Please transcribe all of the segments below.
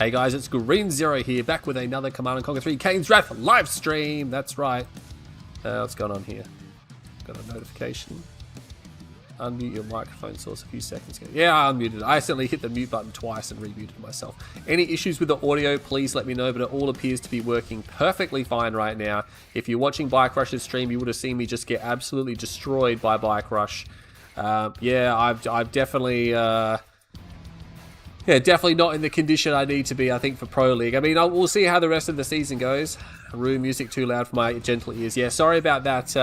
Hey guys, it's Green Zero here, back with another Command & Conquer 3 Kane's Wrath live stream. That's right. What's going on here? Got a notification. Unmute your microphone source a few seconds ago. Yeah, I unmuted it. I accidentally hit the mute button twice and remuted myself. Any issues with the audio, please let me know, but it all appears to be working perfectly fine right now. If you're watching BikeRush's stream, you would have seen me just get absolutely destroyed by BikeRush. Yeah, I've definitely... Yeah, definitely not in the condition I need to be, I think, for Pro League. I mean, we'll see how the rest of the season goes. Room music too loud for my gentle ears. Yeah, sorry about that.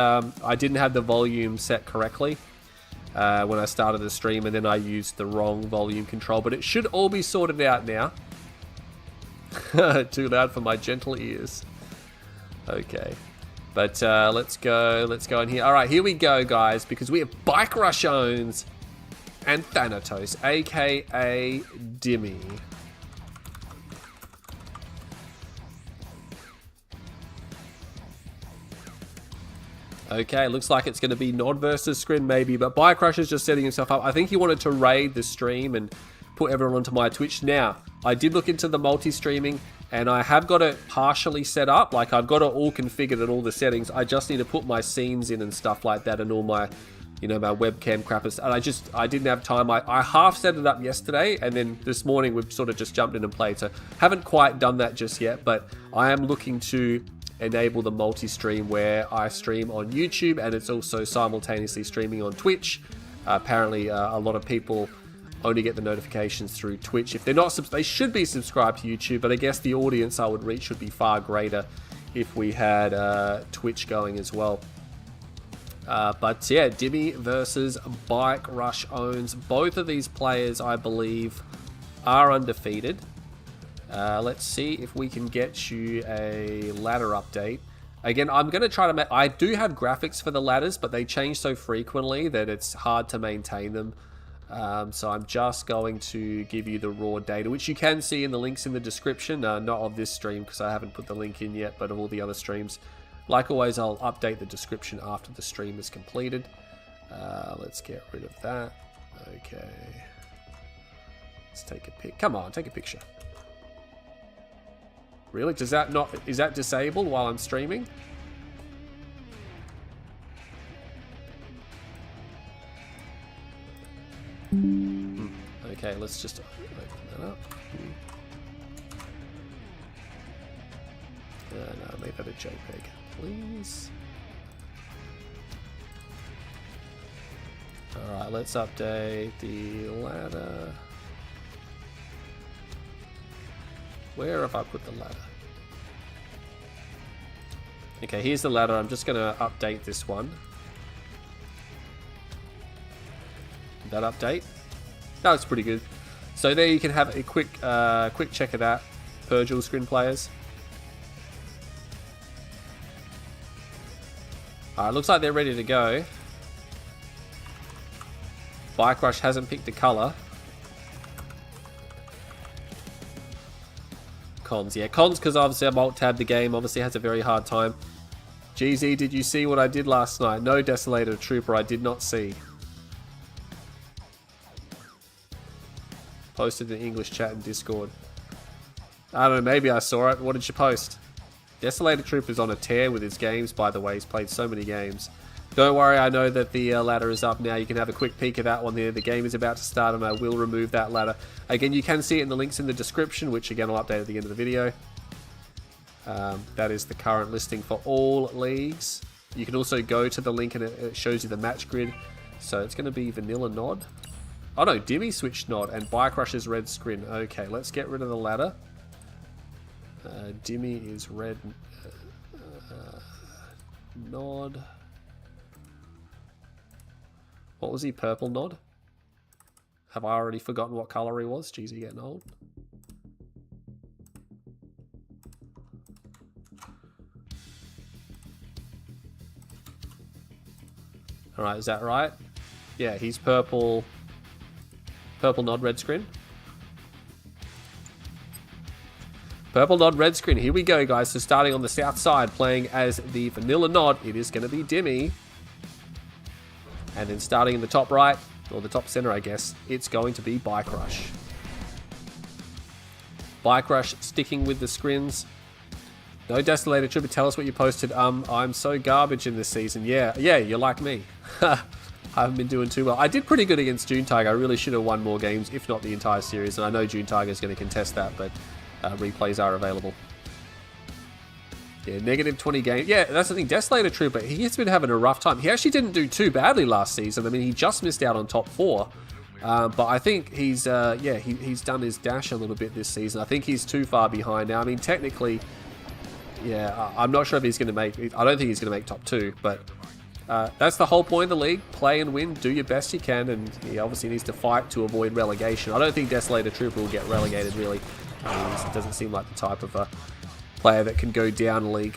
I didn't have the volume set correctly when I started the stream, and then I used the wrong volume control. But it should all be sorted out now. Too loud for my gentle ears. Okay. But let's go in here. All right, here we go, guys, because we have BikeRushOwnz and Thanatos, aka Dimmy. Okay, looks like it's going to be Nod versus Scrin maybe, but BikeRush is just setting himself up. I think he wanted to raid the stream and put everyone onto my Twitch. Now, I did look into the multi-streaming, and I have got it partially set up. Like, I've got it all configured and all the settings. I just need to put my scenes in and stuff like that, and all my... you know, my webcam crappers, and I didn't have time. I half set it up yesterday, and then this morning we've sort of just jumped in and played, so haven't quite done that just yet, but I am looking to enable the multi-stream where I stream on YouTube, and it's also simultaneously streaming on Twitch. Apparently, a lot of people only get the notifications through Twitch. If they're not, they should be subscribed to YouTube, but I guess the audience I would reach would be far greater if we had Twitch going as well. But yeah, Dimmy versus BikeRushOwnz. Both of these players, I believe, are undefeated. Let's see if we can get you a ladder update. Again, I'm going to try to make... I do have graphics for the ladders, but they change so frequently that it's hard to maintain them. So I'm just going to give you the raw data, which you can see in the links in the description. Not of this stream, because I haven't put the link in yet, but of all the other streams. Like always, I'll update the description after the stream is completed. Let's get rid of that. Okay. Let's take a pic. Come on, take a picture. Really? Does that not... is that disabled while I'm streaming? Okay, let's just open that up. No, make that a JPEG, please. Alright, let's update the ladder. Where have I put the ladder? Okay, here's the ladder. I'm just going to update this one. Did that update? That looks pretty good. So there you can have a quick check of that per dual screen players. Alright, looks like they're ready to go. BikeRush hasn't picked a colour. Cons, yeah. Cons, because obviously I'm alt-tabbed the game, obviously has a very hard time. GZ, did you see what I did last night? No, Desolator Trooper, I did not see. Posted in English chat and Discord. I don't know, maybe I saw it. What did you post? Desolator Trooper's on a tear with his games, by the way. He's played so many games. Don't worry, I know that the ladder is up now. You can have a quick peek of that one there. The game is about to start, and I will remove that ladder. Again, you can see it in the links in the description, which again I'll update at the end of the video. That is the current listing for all leagues. You can also go to the link and it shows you the match grid. So it's going to be Vanilla Nod. Oh no, Dimmy switched Nod and BikeRush's red screen. Okay, let's get rid of the ladder. Dimmy is red Nod. What was he? Purple Nod? Have I already forgotten what colour he was? Jeez, you're getting old. Alright, is that right? Yeah, he's purple. Purple Nod, red screen. Purple Nod, red screen. Here we go, guys. So starting on the south side, playing as the Vanilla Nod, it is going to be Dimmy. And then starting in the top right, or the top center, I guess, it's going to be BikeRush. Bike Rush sticking with the scrims. No Desolator Trooper, tell us what you posted. I'm so garbage in this season. Yeah, you're like me. I haven't been doing too well. I did pretty good against June Tiger. I really should have won more games, if not the entire series. And I know June Tiger is going to contest that, but replays are available. Yeah, negative 20 games. Yeah, that's the thing. Desolator Trooper, he's been having a rough time. He actually didn't do too badly last season. I mean, he just missed out on top 4. But I think he's done his dash a little bit this season. I think he's too far behind now. I mean, technically, yeah, I'm not sure if he's going to make... I don't think he's going to make top 2, but that's the whole point of the league. Play and win, do your best you can, and he obviously needs to fight to avoid relegation. I don't think Desolator Trooper will get relegated, really. It doesn't seem like the type of a player that can go down a league.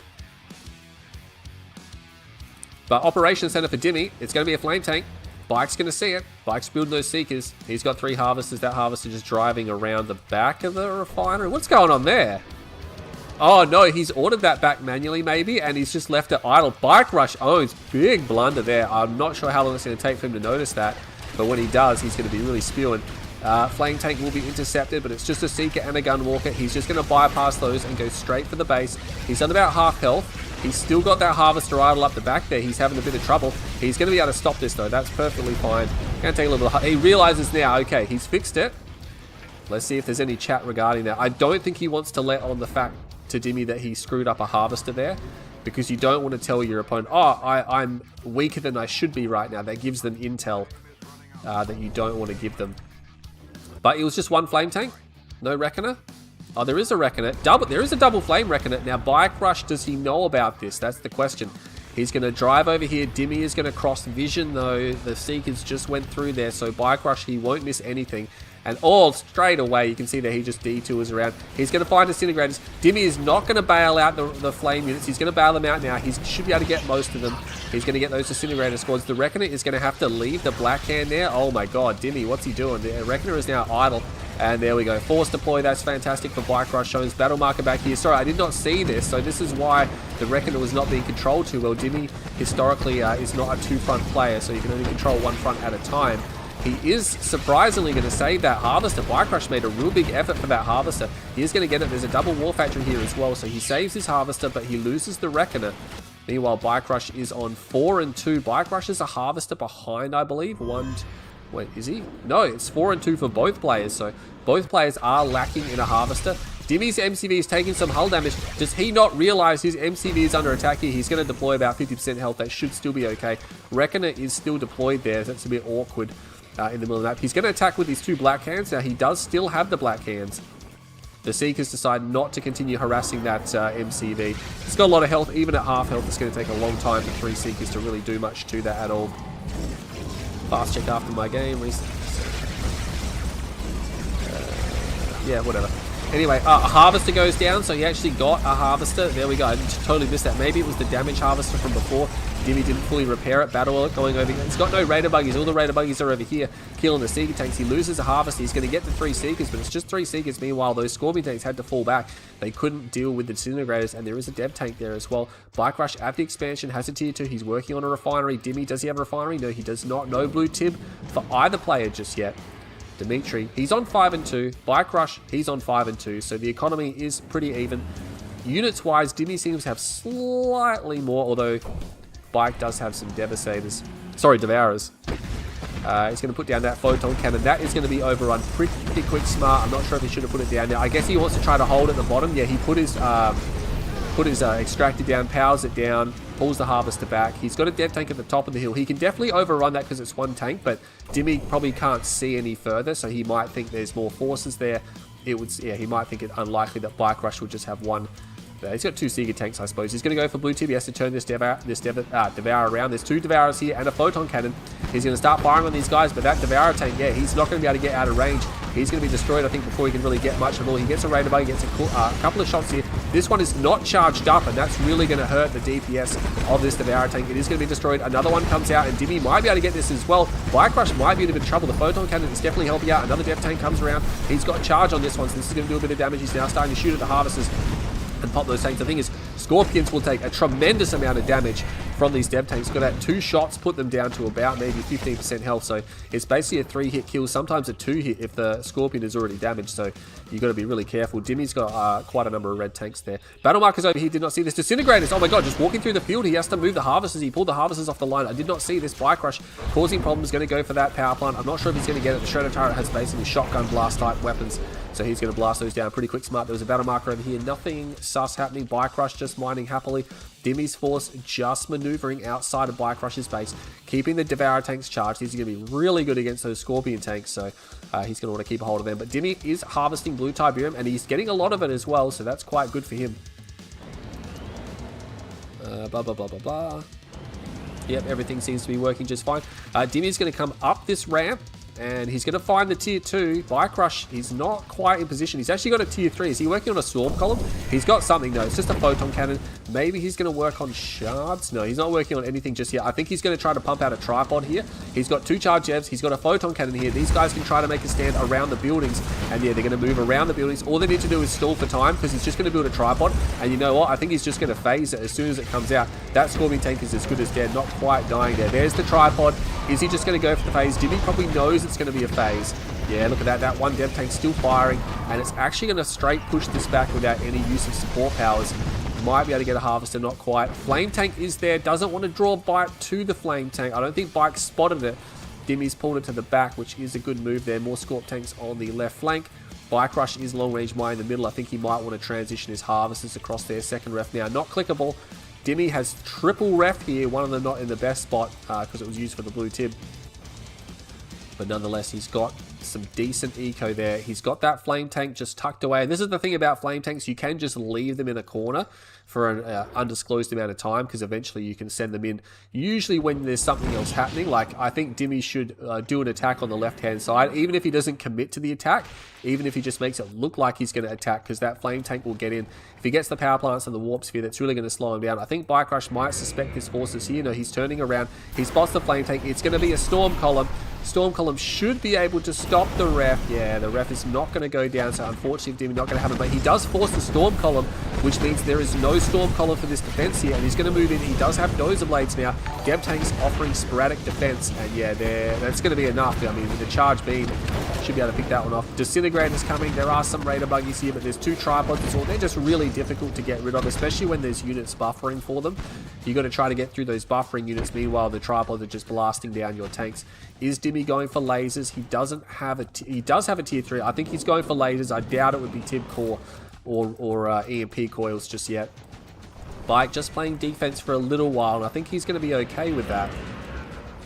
But Operations Center for Dimmy, it's going to be a flame tank. Bike's going to see it. Bike's building those Seekers. He's got 3 Harvesters. That Harvester just driving around the back of the refinery. What's going on there? Oh, no, he's ordered that back manually, maybe, and he's just left it idle. BikeRushOwnz, big blunder there. I'm not sure how long it's going to take for him to notice that, but when he does, he's going to be really spewing. Flame tank will be intercepted, but it's just a Seeker and a Gunwalker. He's just going to bypass those and go straight for the base. He's on about half health. He's still got that Harvester idle up the back there. He's having a bit of trouble. He's going to be able to stop this, though. That's perfectly fine. Going to take a little bit of... He realizes now, okay, he's fixed it. Let's see if there's any chat regarding that. I don't think he wants to let on the fact to Dimmy that he screwed up a Harvester there, because you don't want to tell your opponent, oh, I'm weaker than I should be right now. That gives them intel that you don't want to give them. But it was just one flame tank. No Reckoner. Oh, there is a Reckoner. There is a double flame Reckoner. Now, Bike Rush, does he know about this? That's the question. He's going to drive over here. Dimmy is going to cross vision, though. The Seekers just went through there. So Bike Rush, he won't miss anything. And all straight away, you can see that he just detours around. He's going to find Disintegrators. Dimmy is not going to bail out the flame units. He's going to bail them out now. He should be able to get most of them. He's going to get those Disintegrator squads. The Reckoner is going to have to leave the Black Hand there. Oh my god, Dimmy, what's he doing? The Reckoner is now idle. And there we go. Force deploy. That's fantastic for BikeRushOwnz. Battle marker back here. Sorry, I did not see this. So this is why the Reckoner was not being controlled too well. Dimmy historically is not a 2-front player, so you can only control 1 front at a time. He is surprisingly going to save that Harvester. Bike Rush made a real big effort for that Harvester. He is going to get it. There's a double War Factory here as well. So he saves his Harvester, but he loses the Reckoner. Meanwhile, Bike Rush is on 4 and 2. Bike Rush is a Harvester behind, I believe. Wait, is he? No, it's 4 and 2 for both players. So both players are lacking in a Harvester. Dimmy's MCV is taking some hull damage. Does he not realize his MCV is under attack here? He's going to deploy about 50% health. That should still be okay. Reckoner is still deployed there. That's a bit awkward. In the middle of the map. He's going to attack with his 2 Black Hands. Now, he does still have the Black Hands. The Seekers decide not to continue harassing that MCV. He's got a lot of health. Even at half health, it's going to take a long time for 3 Seekers to really do much to that at all. Fast check after my game. Yeah, whatever. Anyway, a Harvester goes down, so he actually got a Harvester. There we go. I totally missed that. Maybe it was the damage Harvester from before. Dimmy didn't fully repair it. Battle Alert going over here. He's got no Raider Buggies. All the Raider Buggies are over here, killing the Seeker tanks. He loses a Harvester. He's going to get the 3 Seekers, but it's just 3 Seekers. Meanwhile, those Scorpion tanks had to fall back. They couldn't deal with the Disintegrators, and there is a Dev tank there as well. Bike Rush, at the expansion, has a tier 2. He's working on a refinery. Dimmy, does he have a refinery? No, he does not. No blue tib for either player just yet. Dimitri, he's on 5 and 2. Bike Rush, he's on 5 and 2. So the economy is pretty even. Units-wise, Dimmy seems to have slightly more, although Bike does have some Devastators. Sorry, Devourers. He's going to put down that Photon Cannon. That is going to be overrun pretty quick smart. I'm not sure if he should have put it down there. I guess he wants to try to hold at the bottom. Yeah, he put his Extractor down, powers it down, pulls the Harvester back. He's got a Dev tank at the top of the hill. He can definitely overrun that because it's 1 tank, but Dimmy probably can't see any further, so he might think there's more forces there. He might think it unlikely that Bike Rush would just have 1. He's got 2 Seeker tanks, I suppose. He's going to go for blue tib. He has to turn this Devourer around. There's 2 Devourers here and a Photon Cannon. He's going to start firing on these guys, but that Devourer tank, yeah, he's not going to be able to get out of range. He's going to be destroyed, I think, before he can really get much of all. He gets a Raider Buggy, gets a couple of shots here. This one is not charged up, and that's really going to hurt the DPS of this Devourer tank. It is going to be destroyed. Another one comes out, and Dimmy might be able to get this as well. Bike Rush might be in a bit of trouble. The Photon Cannon is definitely helping out. Another Dev tank comes around. He's got charge on this one, so this is going to do a bit of damage. He's now starting to shoot at the Harvesters and pop those tanks. The thing is, Scorpions will take a tremendous amount of damage from these dev tanks. Got that 2 shots, put them down to about maybe 15% health. So it's basically a 3-hit kill, sometimes a 2-hit if the Scorpion is already damaged. So you've got to be really careful. Dimmy's got quite a number of red tanks there. Battle Markers over here did not see this. Disintegrators, oh my god, just walking through the field. He has to move the harvesters. He pulled the harvesters off the line. I did not see this. Bike Rush causing problems. Going to go for that power plant. I'm not sure if he's going to get it. The Shredder Turret has basically shotgun blast type weapons, so he's going to blast those down pretty quick. Smart. There was a battle marker over here. Nothing sus happening. Bike Rush just mining happily. Dimmy's force just maneuvering outside of Bike Rush's base, keeping the Devourer tanks charged. He's going to be really good against those Scorpion tanks, so he's going to want to keep a hold of them. But Dimmy is harvesting blue Tiberium, and he's getting a lot of it as well, so that's quite good for him. Blah, blah, blah, blah, blah. Yep, everything seems to be working just fine. Dimmy's going to come up this ramp, and he's going to find the tier 2. Bike Rush, he's not quite in position. He's actually got a tier 3. Is he working on a storm column? He's got something, though. It's just a photon cannon. Maybe he's going to work on shards. No, he's not working on anything just yet. I think he's going to try to pump out a tripod here. He's got 2 charge evs. He's got a photon cannon here. These guys can try to make a stand around the buildings. And yeah, they're going to move around the buildings. All they need to do is stall for time, because he's just going to build a tripod. And you know what? I think he's just going to phase it as soon as it comes out. That Scorpion tank is as good as dead. Not quite dying there. There's the tripod. Is he just going to go for the phase? Dimmy probably knows it's going to be a phase. Yeah, look at that. That one dev tank still firing, and it's actually going to straight push this back without any use of support powers. Might be able to get a harvester, not quite. Flame tank is there. Doesn't want to draw Bike to the flame tank. I don't think Bike spotted it. Dimmy's pulled it to the back, which is a good move there. More Scorp tanks on the left flank. Bike Rush is long range mine in the middle. I think he might want to transition his harvesters across there. Second ref now. Not clickable. Dimmy has triple ref here. One of them not in the best spot because it was used for the blue tib. But nonetheless, he's got some decent eco there. He's got that flame tank just tucked away. And this is the thing about flame tanks. You can just leave them in a corner for an undisclosed amount of time, because eventually you can send them in. Usually when there's something else happening, like I think Dimmy should do an attack on the left-hand side, even if he doesn't commit to the attack, even if he just makes it look like he's going to attack, because that flame tank will get in. If he gets the power plants and the warp sphere, that's really going to slow him down. I think Bike Rush might suspect his forces here. No, he's turning around. He spots the flame tank. It's going to be a storm column. Storm column should be able to stop the ref. Yeah, the ref is not going to go down, so unfortunately Dimmy not going to have it, but he does force the storm column, which means there is no storm column for this defense here, and he's going to move in. He does have dozer blades now. Dev tanks offering sporadic defense, and yeah, that's going to be enough. I mean, the charge beam should be able to pick that one off. Disintegrators coming. There are some raider buggies here, but there's 2 tripods as well. They're just really difficult to get rid of, especially when there's units buffering for them. You got to try to get through those buffering units. Meanwhile, the tripods are just blasting down your tanks. Is Dimmy going for lasers? He doesn't have he does have a tier 3. I think he's going for lasers. I doubt it would be Tib Core or EMP coils just yet. Bike just playing defense for a little while, and I think he's going to be okay with that.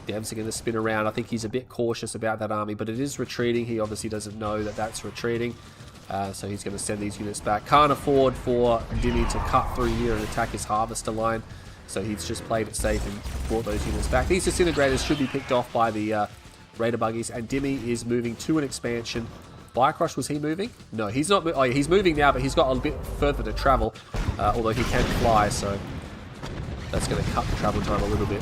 Devs are going to spin around. I think he's a bit cautious about that army, but it is retreating. He obviously doesn't know that that's retreating, so he's going to send these units back. Can't afford for Dimmy to cut through here and attack his harvester line, so he's just played it safe and brought those units back. These disintegrators should be picked off by the raider buggies, and Dimmy is moving to an expansion. Bike Rush, was he moving? No, he's not. Oh, yeah, he's moving now, but he's got a bit further to travel, although he can fly, so that's going to cut the travel time a little bit.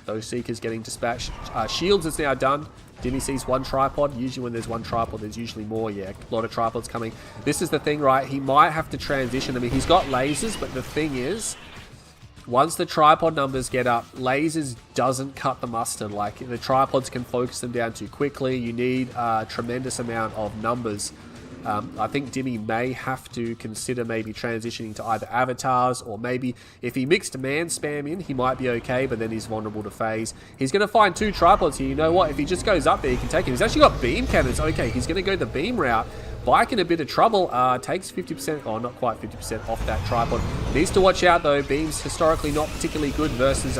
Those Seekers getting dispatched. Shields is now done. Dimmy sees 1 tripod. Usually when there's 1 tripod, there's usually more. Yeah, a lot of tripods coming. This is the thing, right? He might have to transition. I mean, he's got lasers, but the thing is, once the tripod numbers get up, lasers doesn't cut the mustard. Like, the tripods can focus them down too quickly. You need a tremendous amount of numbers. I think Dimmy may have to consider maybe transitioning to either avatars, or maybe if he mixed man spam in, he might be okay, but then he's vulnerable to phase. He's going to find 2 tripods here. You know what? If he just goes up there, he can take him. He's actually got beam cannons. Okay, he's going to go the beam route. Bike in a bit of trouble. Takes 50%, or not quite 50% off that tripod. Needs to watch out though. Beams historically not particularly good versus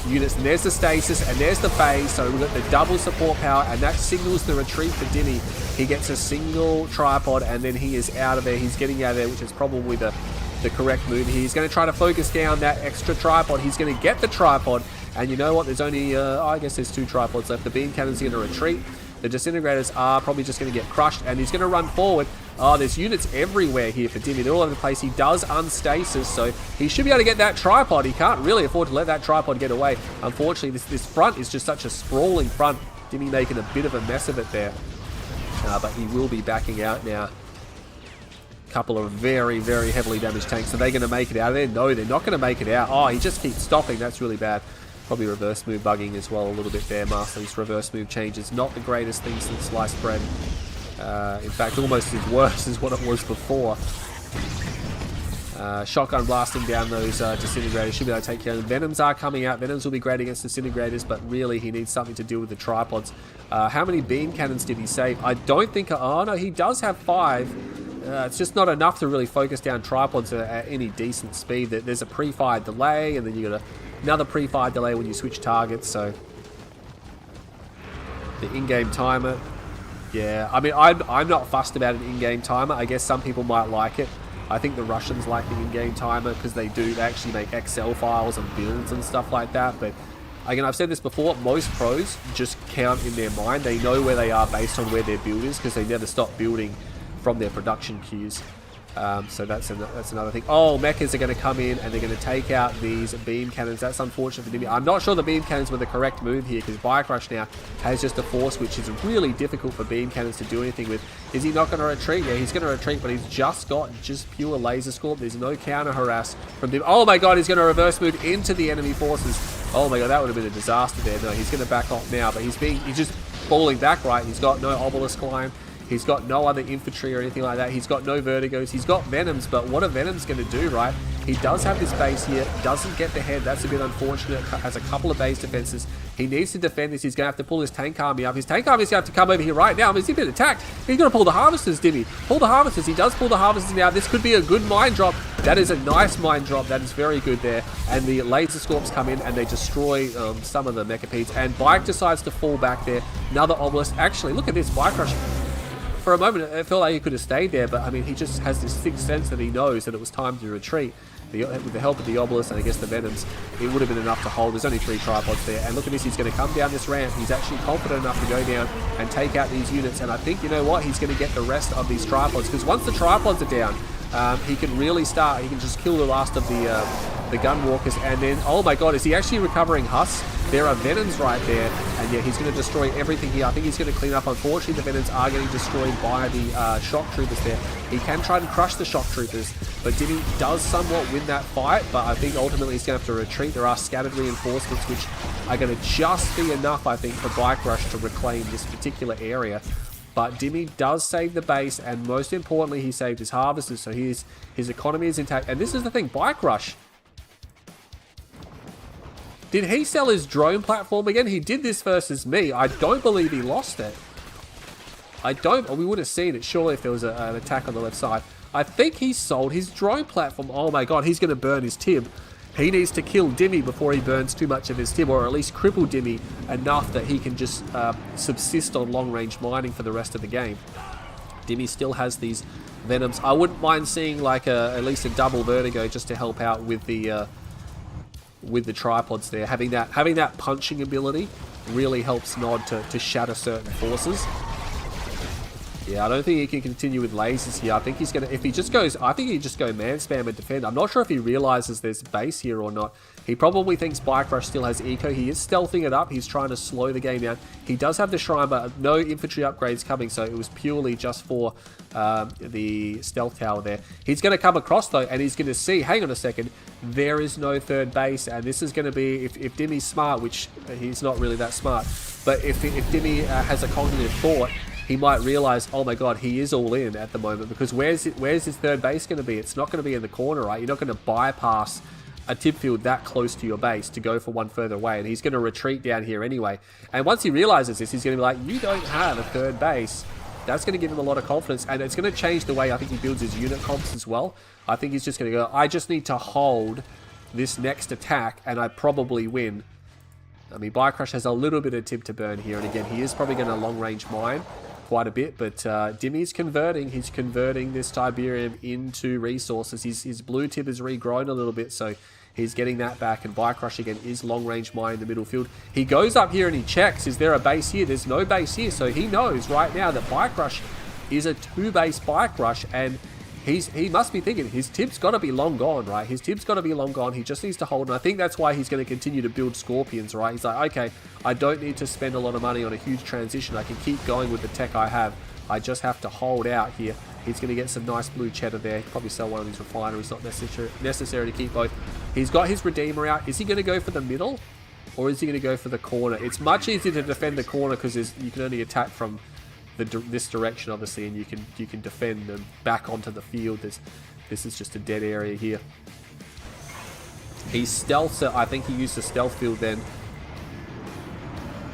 units. And there's the stasis, and there's the phase. So we've got the double support power, and that signals the retreat for Dimmy. He gets a single tripod, and then he is out of there. He's getting out of there, which is probably the correct move. He's going to try to focus down that extra tripod. He's going to get the tripod, and you know what? There's only, I guess there's 2 tripods left. The beam cannon's going to retreat. The disintegrators are probably just going to get crushed, and he's going to run forward. Oh, there's units everywhere here for Dimmy. They're all over the place. He does unstasis, so he should be able to get that tripod. He can't really afford to let that tripod get away. Unfortunately, this front is just such a sprawling front. Dimmy making a bit of a mess of it there. But he will be backing out now. couple of very, very heavily damaged tanks. Are they going to make it out of there? No, they're not going to make it out. Oh, he just keeps stopping. That's really bad. Probably reverse move bugging as well a little bit there. Master's reverse move changes. Not the greatest thing since sliced bread. In fact, almost as worse as what it was before. Shotgun blasting down those disintegrators. Should be able to take care of them. Venoms are coming out. Venoms will be great against disintegrators, but really he needs something to do with the tripods. How many beam cannons did he save? I don't think... Oh, no, he does have 5. It's just not enough to really focus down tripods at any decent speed. There's a pre-fire delay, and then you got another pre-fire delay when you switch targets, so... The in-game timer... Yeah, I mean, I'm not fussed about an in-game timer. I guess some people might like it. I think the Russians like the in-game timer because they actually make Excel files and builds and stuff like that. But again, I've said this before, most pros just count in their mind. They know where they are based on where their build is because they never stop building from their production queues. So that's another thing. Oh, mechas are going to come in and they're going to take out these beam cannons. That's unfortunate for Dimmy. I'm not sure the beam cannons were the correct move here because BikeRush now has just a force which is really difficult for beam cannons to do anything with. Is he not going to retreat? Yeah, he's going to retreat, but he's just got pure laser scorp. There's no counter harass from Dimmy. Oh my god, he's going to reverse move into the enemy forces. Oh my god, that would have been a disaster there. No, he's going to back off now, but he's just falling back, right? He's got no obelisk line. He's got no other infantry or anything like that. He's got no vertigos. He's got venoms, but what are venoms going to do, right? He does have this base here. Doesn't get the head. That's a bit unfortunate. Has a couple of base defenses. He needs to defend this. He's going to have to pull his tank army up. His tank army is going to have to come over here right now. I mean, he's been attacked. He's going to pull the harvesters, Dimmy. Pull the harvesters. He does pull the harvesters now. This could be a good mine drop. That is a nice mine drop. That is very good there. And the laser scorps come in and they destroy some of the mechapedes. And Bike decides to fall back there. Another obelisk. Actually, look at this. BikeRush. For a moment, it felt like he could have stayed there, but I mean, he just has this sixth sense that he knows that it was time to retreat. With the help of the obelisk and I guess the venoms, it would have been enough to hold. There's only 3 tripods there, and look at this, he's going to come down this ramp. He's actually confident enough to go down and take out these units, and I think, you know what, he's going to get the rest of these tripods, because once the tripods are down, he can really start, he can just kill the last of the gun walkers, and then, oh my god, is he actually recovering husks? There are venoms right there, and yeah, he's going to destroy everything here. I think he's going to clean up. Unfortunately, the venoms are getting destroyed by the shock troopers there. He can try to crush the shock troopers, but Dimmy does somewhat win that fight, but I think ultimately he's going to have to retreat. There are scattered reinforcements, which are going to just be enough, I think, for BikeRush to reclaim this particular area. But Dimmy does save the base, and most importantly, he saved his harvesters, so his economy is intact. And this is the thing, BikeRush, did he sell his drone platform again? He did this versus me. I don't believe he lost it. We would have seen it, surely, if there was an attack on the left side. I think he sold his drone platform. Oh my god, he's going to burn his TIB. He needs to kill Dimmy before he burns too much of his TIB, or at least cripple Dimmy enough that he can just subsist on long-range mining for the rest of the game. Dimmy still has these venoms. I wouldn't mind seeing like at least a double vertigo just to help out with the tripods there. Having that punching ability really helps Nod to shatter certain forces. Yeah, I don't think he can continue with lasers here. I think he's gonna, if he just goes, I think he just go man spam and defend. I'm not sure if he realizes there's base here or not. He probably thinks BikeRush still has eco. He is stealthing it up. He's trying to slow the game down. He does have the shrine, but no infantry upgrades coming, so it was purely just for the stealth tower there. He's going to come across though, and he's going to see, hang on a second, there is no third base, and this is going to be, if Dimmy's smart, which he's not really that smart, but if Dimmy has a cognitive thought, he might realize, oh my god, he is all in at the moment, because where's his third base going to be? It's not going to be in the corner, right? You're not going to bypass a tip field that close to your base to go for one further away, and he's going to retreat down here anyway. And once he realizes this, he's going to be like, you don't have a third base. That's going to give him a lot of confidence, and it's going to change the way I think he builds his unit comps as well. I think he's just going to go, I just need to hold this next attack, and I probably win. I mean, BikeRush has a little bit of tip to burn here, and again, he is probably going to long-range mine quite a bit, but Dimmy's converting. He's converting this Tiberium into resources. His blue tip has regrown a little bit, so he's getting that back, and BikeRush again is long-range mine in the middle field. He goes up here and he checks, is there a base here? There's no base here, so he knows right now that BikeRush is a 2-base BikeRush, and he must be thinking his tip's got to be long gone, right? His tip's got to be long gone. He just needs to hold, and I think that's why he's going to continue to build Scorpions, right? He's like, okay, I don't need to spend a lot of money on a huge transition. I can keep going with the tech I have. I just have to hold out here. He's going to get some nice blue cheddar there. He'll probably sell one of these refineries. Not necessary to keep both. He's got his Redeemer out. Is he going to go for the middle? Or is he going to go for the corner? It's much easier to defend the corner because you can only attack from this direction, obviously, and you can defend and back onto the field. This is just a dead area here. He stealths it. I think he used the stealth field then.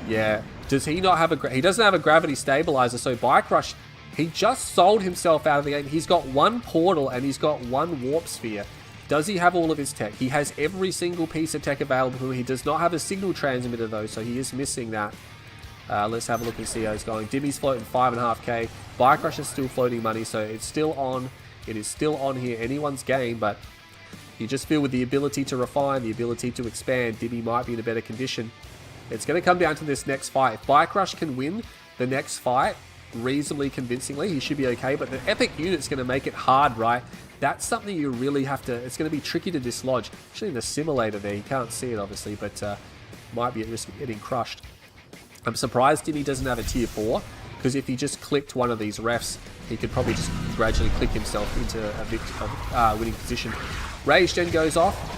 Yeah. Does he not have he doesn't have a gravity stabilizer, so Bike Rush, he just sold himself out of the game. He's got one portal and he's got one warp sphere. Does he have all of his tech? He has every single piece of tech available to him. He does not have a signal transmitter though, so he is missing that. Let's have a look and see how he's going. Dimmy's floating 5.5k. Bike Rush is still floating money, so it's still on. It is still on here. Anyone's game, but you just feel with the ability to refine, the ability to expand, Dimmy might be in a better condition. It's going to come down to this next fight. If Bike Rush can win the next fight reasonably convincingly, he should be okay. But the epic unit's going to make it hard, right? That's something you really have to... It's going to be tricky to dislodge. Actually, in the simulator there, you can't see it, obviously, but might be at risk of getting crushed. I'm surprised Dimmy doesn't have a tier 4, because if he just clicked one of these refs, he could probably just gradually click himself into a winning position. Rage Gen goes off.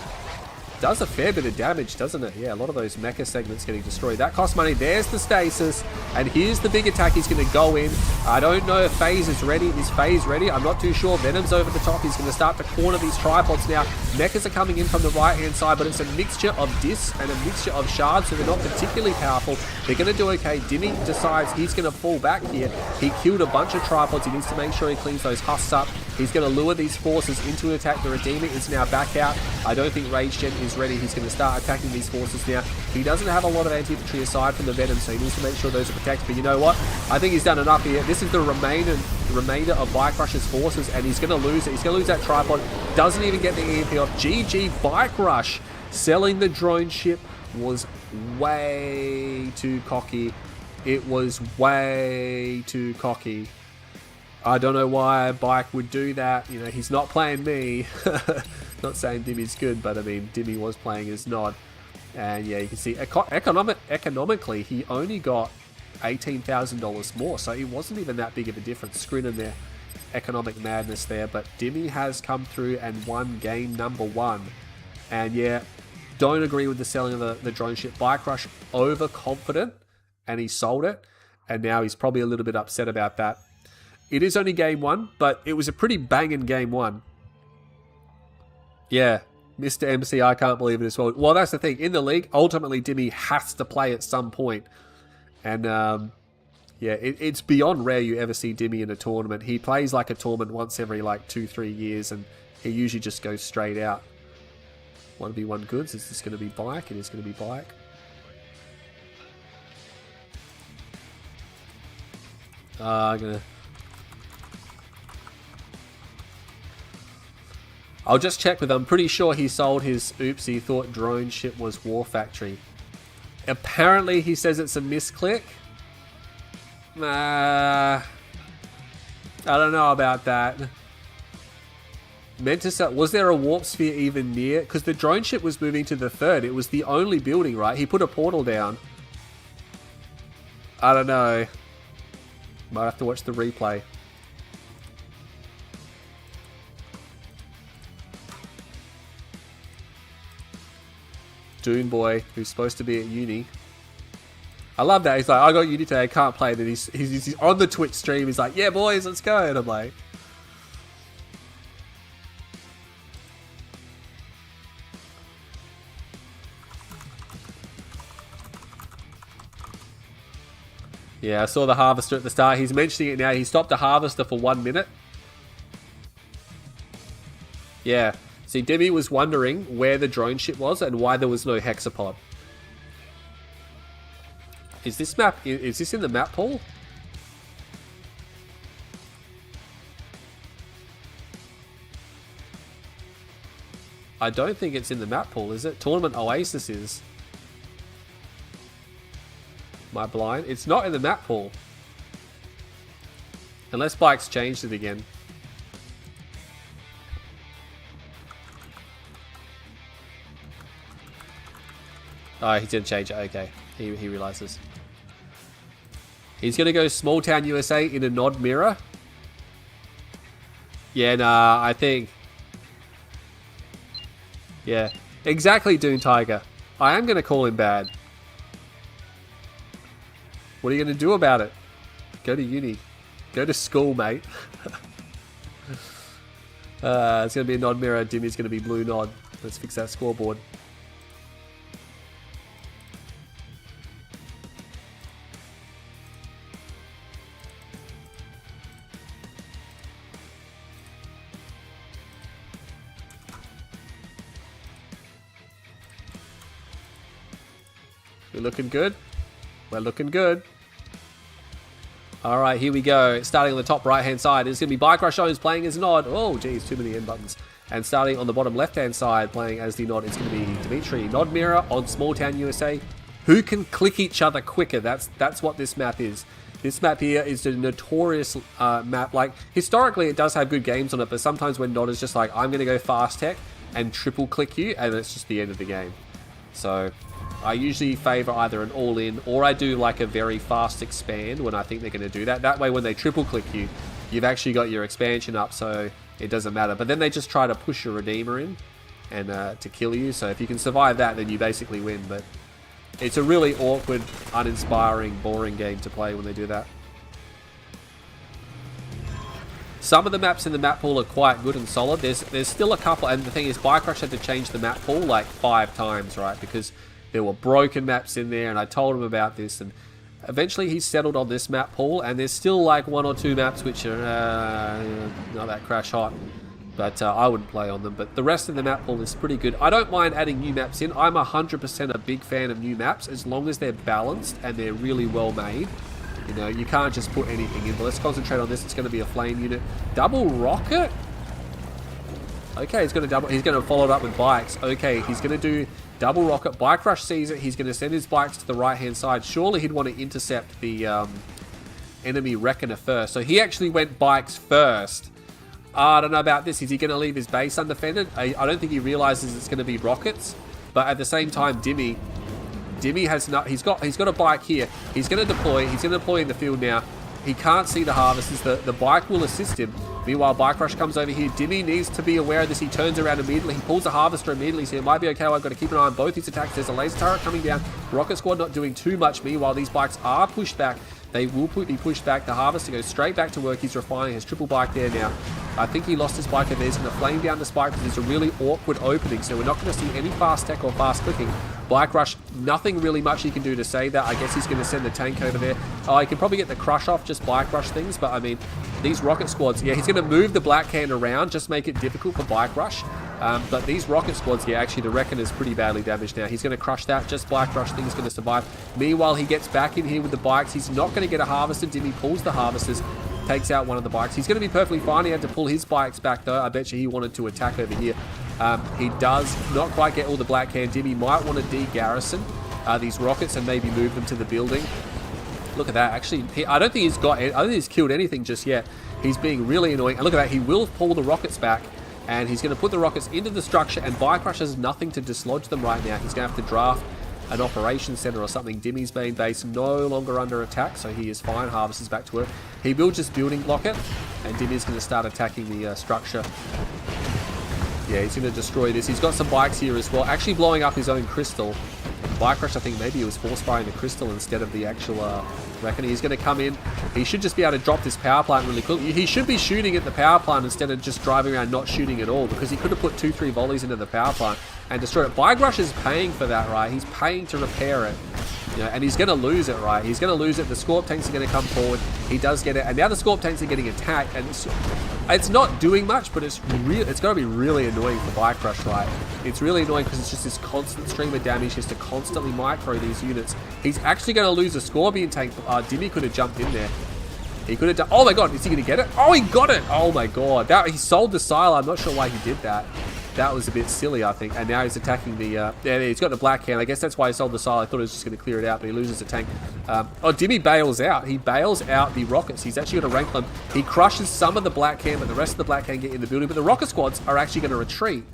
Does a fair bit of damage, doesn't it? Yeah, a lot of those mecha segments getting destroyed. That costs money. There's the stasis. And here's the big attack. He's going to go in. I don't know if FaZe is ready. Is FaZe ready? I'm not too sure. Venom's over the top. He's going to start to corner these tripods now. Mechas are coming in from the right-hand side, but it's a mixture of discs and a mixture of shards, so they're not particularly powerful. They're going to do okay. Dimmy decides he's going to fall back here. He killed a bunch of tripods. He needs to make sure he cleans those husks up. He's going to lure these forces into an attack. The Redeemer is now back out. I don't think Rage Gen is ready. He's going to start attacking these forces now. He doesn't have a lot of anti-infantry aside from the Venom, so he needs to make sure those are protected. But you know what? I think he's done enough here. This is the remainder of Bike Rush's forces, and he's going to lose it. He's going to lose that tripod. Doesn't even get the EMP off. GG Bike Rush. Selling the drone ship was way too cocky. It was way too cocky. I don't know why Bike would do that. You know, he's not playing me. Not saying Dimmy's good, but I mean, Dimmy was playing as Nod. And yeah, you can see economically, he only got $18,000 more. So it wasn't even that big of a difference. Screening their economic madness there. But Dimmy has come through and won game number 1. And yeah, don't agree with the selling of the drone ship. Bike Rush overconfident, and he sold it. And now he's probably a little bit upset about that. It is only game 1, but it was a pretty banging game 1. Yeah, Mr. MC, I can't believe it as well. Well, that's the thing. In the league, ultimately, Dimmy has to play at some point. And, yeah, it's beyond rare you ever see Dimmy in a tournament. He plays like a tournament once every, like, 2-3 years, and he usually just goes straight out. 1v1 goods. Is this going to be Bike? It is going to be Bike. I'm going to... I'll just check with him. I'm pretty sure he sold his oops, he thought drone ship was War Factory. Apparently he says it's a misclick. I don't know about that. Meant to sell, was there a warp sphere even near? Because the drone ship was moving to the 3rd. It was the only building, right? He put a portal down. I don't know. Might have to watch the replay. Dune Boy, who's supposed to be at uni. I love that. He's like, I got uni today, I can't play. Then he's on the Twitch stream. He's like, yeah, boys, let's go. And I'm like... Yeah, I saw the harvester at the start. He's mentioning it now. He stopped the harvester for 1 minute. Yeah. See, Demi was wondering where the drone ship was and why there was no hexapod. Is this in the map pool? I don't think it's in the map pool, is it? Tournament Oasis is. Am I blind? It's not in the map pool. Unless Bike's changed it again. Oh, he didn't change it. Okay. He realizes. He's going to go Small Town USA in a nod mirror. Yeah, nah, I think... Yeah, exactly, Dune Tiger. I am going to call him bad. What are you going to do about it? Go to uni. Go to school, mate. It's going to be a nod mirror. Dimmy's going to be blue nod. Let's fix that scoreboard. We're looking good. We're looking good. All right, here we go. Starting on the top right-hand side, it's going to be BikeRushOwnz playing as Nod. Oh, geez, too many end buttons. And starting on the bottom left-hand side, playing as the Nod, it's going to be Dimitri. Nod Mirror on Small Town USA. Who can click each other quicker? That's what this map is. This map here is a notorious map. Like, historically, it does have good games on it, but sometimes when Nod is just like, I'm going to go fast tech and triple click you, and it's just the end of the game. So... I usually favor either an all-in or I do like a very fast expand when I think they're going to do that. That way when they triple click you, you've actually got your expansion up, so it doesn't matter. But then they just try to push your Redeemer in and to kill you. So if you can survive that, then you basically win. But it's a really awkward, uninspiring, boring game to play when they do that. Some of the maps in the map pool are quite good and solid. There's still a couple, and the thing is, BikeRush had to change the map pool like 5 times, right? Because there were broken maps in there, and I told him about this, and eventually he settled on this map pool, and there's still like 1 or 2 maps which are not that crash hot, but I wouldn't play on them. But the rest of the map pool is pretty good. I don't mind adding new maps in. I'm 100% a big fan of new maps, as long as they're balanced and they're really well made. You know, you can't just put anything in. But let's concentrate on this. It's going to be a flame unit. Double rocket? Okay, he's going to follow it up with bikes. Okay, he's going to do double rocket. BikeRush sees it. He's going to send his bikes to the right-hand side. Surely he'd want to intercept the enemy Reckoner first. So he actually went bikes first. I don't know about this. Is he going to leave his base undefended? I don't think he realizes it's going to be rockets. But at the same time, Dimmy has not. He's got a bike here. He's going to deploy. He's going to deploy in the field now. He can't see the harvesters. The bike will assist him. Meanwhile, BikeRush comes over here. Dimmy needs to be aware of this. He turns around immediately. He pulls the harvester immediately, so it might be okay. I've got to keep an eye on both his attacks. There's a laser turret coming down. Rocket Squad not doing too much. Meanwhile, these bikes are pushed back. They will be pushed back. The harvester goes straight back to work. He's refining his triple bike there now. I think he lost his bike over there. He's going to flame down the spike because it's a really awkward opening, so we're not going to see any fast tech or fast clicking. BikeRush, nothing really much he can do to save that. I guess he's going to send the tank over there. Oh, he can probably get the crush off, just BikeRush things, but I mean, these rocket squads, yeah, he's going to move the black can around, just make it difficult for BikeRush. But these rocket squads, yeah, actually the Reckoner's pretty badly damaged now. He's going to crush that, just BikeRush thing's going to survive. Meanwhile, he gets back in here with the bikes. He's not going to get a harvester. Dimmy pulls the harvesters, takes out one of the bikes. He's going to be perfectly fine. He had to pull his bikes back though. I bet you he wanted to attack over here. He does not quite get all the black can. Dimmy might want to de-garrison these rockets and maybe move them to the building. Look at that. Actually, I don't think he's killed anything just yet. He's being really annoying. And look at that. He will pull the rockets back. And he's going to put the rockets into the structure. And BikeRush has nothing to dislodge them right now. He's going to have to draft an operations center or something. Dimmy's main base no longer under attack, so he is fine. Harvest is back to work. He will just building block it. And Dimmy's going to start attacking the structure. Yeah, he's going to destroy this. He's got some bikes here as well. Actually blowing up his own crystal. BikeRush, I think maybe he was force firing the crystal instead of the actual Reckoner. He's going to come in. He should just be able to drop this power plant really quickly. He should be shooting at the power plant instead of just driving around not shooting at all, because he could have put 2-3 volleys into the power plant and destroyed it. BikeRush is paying for that, right? He's paying to repair it. You know, and he's going to lose it, right? He's going to lose it. The Scorp tanks are going to come forward. He does get it. And now the Scorp tanks are getting attacked. And it's not doing much, but it's going to be really annoying for BikeRush, right? It's really annoying because it's just this constant stream of damage. He has to constantly micro these units. He's actually going to lose a Scorpion tank. Dimmy could have jumped in there. He could have done... Oh my god, is he going to get it? Oh, he got it! Oh my god. He sold the silo. I'm not sure why he did that. That was a bit silly, I think. And now he's attacking the... yeah, he's got the black can. I guess that's why he sold the silo. I thought he was just going to clear it out, but he loses the tank. Oh, Dimmy bails out. He bails out the rockets. He's actually going to rank them. He crushes some of the black can, but the rest of the black can get in the building. But the rocket squads are actually going to retreat.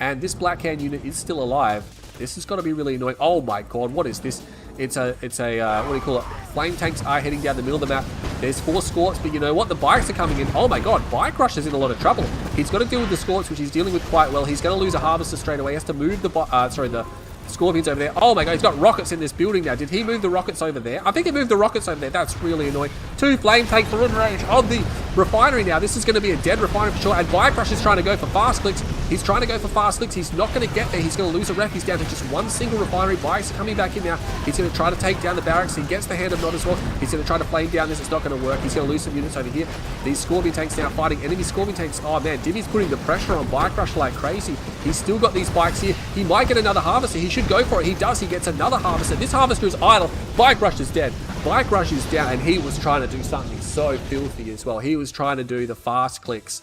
And this black can unit is still alive. This has got to be really annoying. Oh my god, what is this? It's a what do you call it? Flame tanks are heading down the middle of the map. There's 4 squats, but you know what? The bikes are coming in. Oh my god, Bike Rush is in a lot of trouble. He's got to deal with the squats, which he's dealing with quite well. He's going to lose a harvester straight away. He has to move the scorpions over there. Oh my god, he's got rockets in this building now. Did he move the rockets over there? I think he moved the rockets over there. That's really annoying. 2 flame tanks for in range of the refinery now. This is going to be a dead refinery for sure. And Bike Rush is trying to go for fast clicks. He's trying to go for fast clicks. He's not going to get there. He's going to lose a ref. He's down to just 1 single refinery. Bikes are coming back in now. He's going to try to take down the barracks. He gets the hand of Nod as well. He's going to try to flame down this. It's not going to work. He's going to lose some units over here. These scorpion tanks now fighting enemy scorpion tanks. Oh man, Dimmy's putting the pressure on Bike Rush like crazy. He's still got these bikes here. He might get another harvester. He should go for it. He does. He gets another harvester. This harvester is idle. Bike Rush is dead. Bike Rush is down, and he was trying to do something so filthy as well. He was trying to do the fast clicks,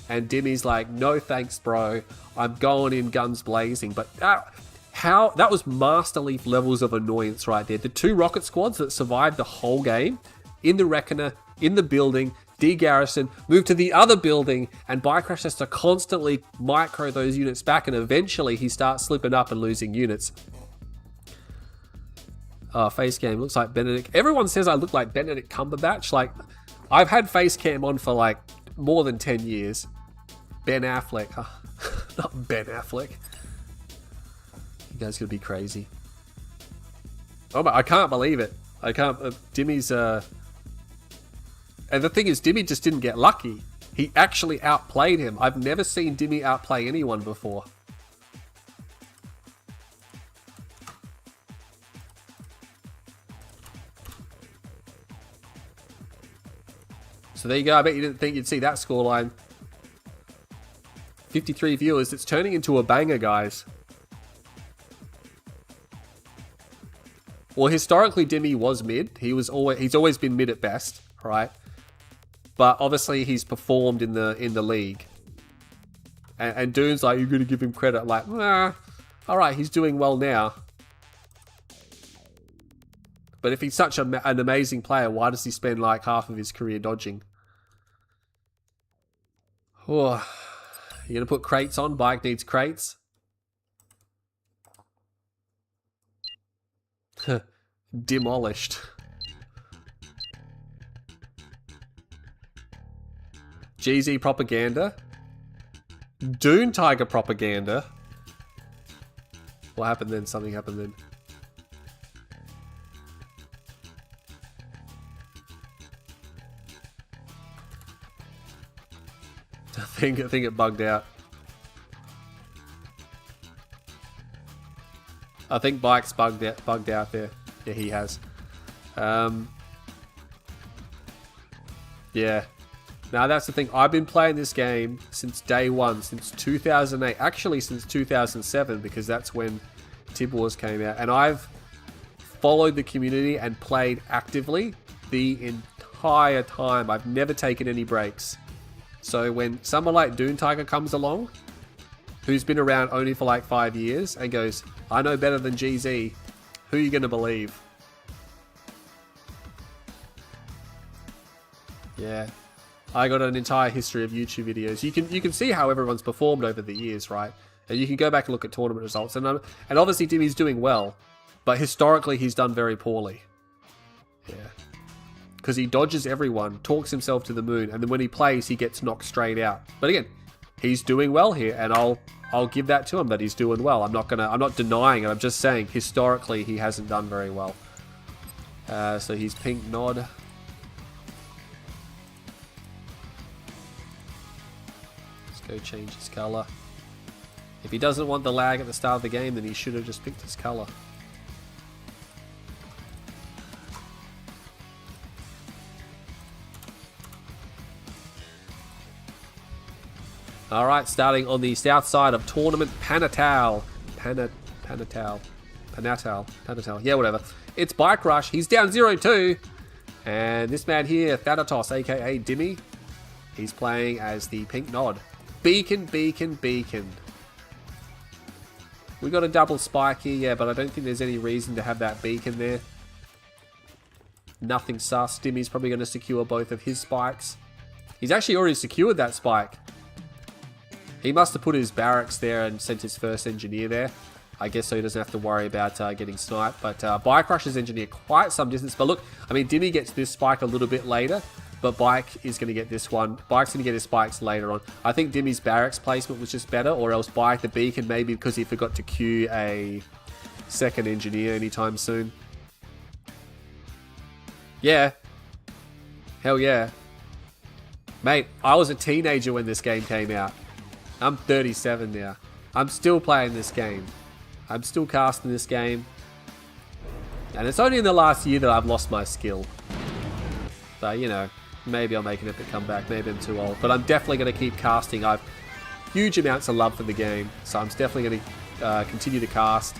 and Dimmy's like, no thanks, bro. I'm going in guns blazing. But that was Master Leaf levels of annoyance right there. The 2 rocket squads that survived the whole game, in the Reckoner, in the building, de-garrison, move to the other building, and Bike Rush has to constantly micro those units back, and eventually he starts slipping up and losing units. Face cam looks like Benedict. Everyone says I look like Benedict Cumberbatch. Like, I've had face cam on for like more than 10 years. Ben Affleck. Not Ben Affleck. You guys could be crazy. Oh my, I can't believe it. I can't. Dimmy's. And the thing is, Dimmy just didn't get lucky. He actually outplayed him. I've never seen Dimmy outplay anyone before. So there you go. I bet you didn't think you'd see that scoreline. 53 viewers. It's turning into a banger, guys. Well, historically, Dimmy was mid. He's always been mid at best, right? But obviously, he's performed in the league. And Dune's like, you're going to give him credit. Like, nah. All right, he's doing well now. But if he's such an amazing player, why does he spend like half of his career dodging? Oh, you're going to put crates on? Bike needs crates. Demolished. GZ propaganda. Dune Tiger propaganda. What happened then? Something happened then. I think it bugged out. I think Bike's bugged out there. Yeah, he has. Yeah. Now that's the thing. I've been playing this game since day one, since 2008. Actually, since 2007, because that's when Tib Wars came out. And I've followed the community and played actively the entire time. I've never taken any breaks. So when someone like Dune Tiger comes along, who's been around only for like 5 years, and goes, I know better than GZ, who are you going to believe? Yeah. I got an entire history of YouTube videos. You can see how everyone's performed over the years, right? And you can go back and look at tournament results. And obviously Dimmy's doing well, but historically he's done very poorly. Yeah. Because he dodges everyone, talks himself to the moon, and then when he plays, he gets knocked straight out. But again, he's doing well here, and I'll give that to him that he's doing well. I'm not denying it. I'm just saying historically he hasn't done very well. So he's pink Nod. Let's go change his color. If he doesn't want the lag at the start of the game, then he should have just picked his color. Alright, starting on the south side of tournament, Panatal. Yeah, whatever. It's Bike Rush. He's down 0-2. And this man here, Thanatos, aka Dimmy, he's playing as the pink Nod. Beacon, beacon, beacon. We got a double spike here, yeah, but I don't think there's any reason to have that beacon there. Nothing sus. Dimmy's probably going to secure both of his spikes. He's actually already secured that spike. He must have put his barracks there and sent his first engineer there. I guess so he doesn't have to worry about getting sniped. But BikeRush's engineer quite some distance. But look, I mean, Dimmy gets this spike a little bit later, but Bike is going to get this one. Bike's going to get his spikes later on. I think Dimmy's barracks placement was just better, or else Bike the beacon maybe because he forgot to queue a second engineer anytime soon. Yeah. Hell yeah. Mate, I was a teenager when this game came out. I'm 37 now. I'm still playing this game. I'm still casting this game. And it's only in the last year that I've lost my skill. So, you know, maybe I'll make an epic comeback. Maybe I'm too old. But I'm definitely going to keep casting. I've huge amounts of love for the game. So I'm definitely going to continue to cast.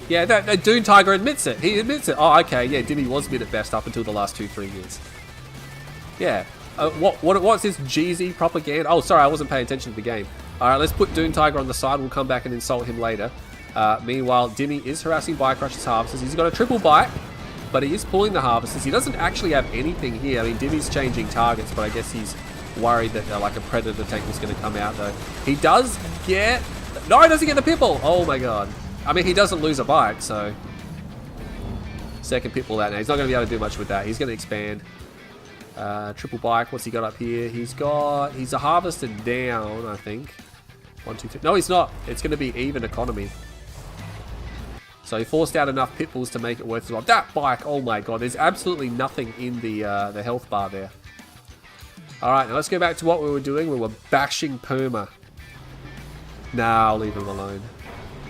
Yeah, Dune Tiger admits it. He admits it. Oh, okay. Yeah, Dimmy was mid at best up until the last 2-3 years. Yeah. What's this Jeezy propaganda? Oh, sorry, I wasn't paying attention to the game. All right, let's put Dune Tiger on the side. We'll come back and insult him later. Meanwhile, Dimmy is harassing BikeRush's harvesters. He's got a triple bite, but he is pulling the harvesters. He doesn't actually have anything here. I mean, Dimmy's changing targets, but I guess he's worried that like a predator tank was going to come out, though. He does get... No, he doesn't get the pitbull. Oh, my God. I mean, he doesn't lose a bike, so... Second pitbull out now. He's not going to be able to do much with that. He's going to expand. Triple bike. What's he got up here? He's a harvester down, I think. 1, 2, 3. No, he's not. It's going to be even economy. So he forced out enough pitbulls to make it worth his while. That bike, oh my God. There's absolutely nothing in the health bar there. Alright, now let's go back to what we were doing. We were bashing Perma. Nah, I'll leave him alone.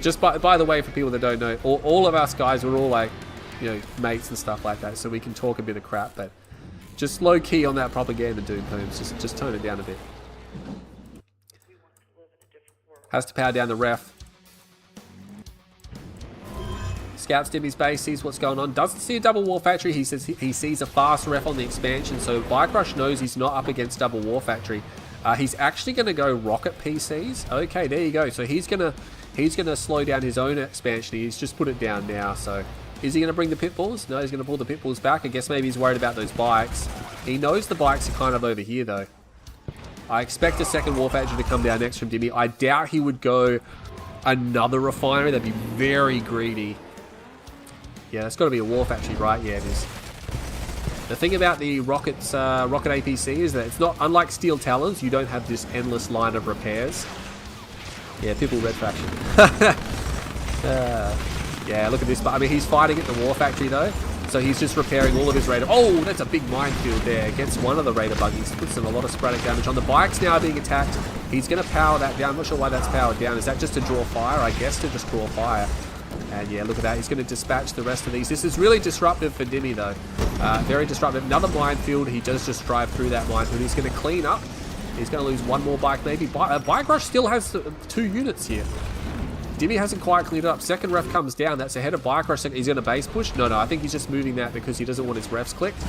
Just by the way, for people that don't know, all of us guys were all like, you know, mates and stuff like that, so we can talk a bit of crap, but just low key on that propaganda, Doom Perms. Just tone it down a bit. Has to power down the ref. Scouts Dimmy's base, sees what's going on. Doesn't see a double war factory. He says he sees a fast ref on the expansion, so BikeRush knows he's not up against double war factory. He's actually going to go rocket PCs. Okay, there you go. So he's gonna slow down his own expansion. He's just put it down now. So is he going to bring the pitbulls? No, he's going to pull the pitbulls back. I guess maybe he's worried about those bikes. He knows the bikes are kind of over here, though. I expect a second war factory to come down next from Dimmy. I doubt he would go another refinery. That'd be very greedy. Yeah, it's got to be a war factory, right? Yeah, it is. The thing about the rocket APC is that it's not, unlike Steel Talons, you don't have this endless line of repairs. Yeah, people red faction. Yeah, look at this. I mean, he's fighting at the war factory though, so he's just repairing all of his raider. Oh, that's a big minefield there. Gets one of the raider buggies. Puts in a lot of sporadic damage on the bikes now being attacked. He's going to power that down. I'm not sure why that's powered down. Is that just to draw fire? I guess to just draw fire. And yeah, look at that. He's going to dispatch the rest of these. This is really disruptive for Dimmy, though. Very disruptive. Another minefield. He does just drive through that minefield. He's going to clean up. He's going to lose one more bike, maybe. BikeRush still has 2 units here. Dimmy hasn't quite cleared it up. Second ref comes down. That's ahead of BikeRush. He's going to base push. No, I think he's just moving that because he doesn't want his refs clicked.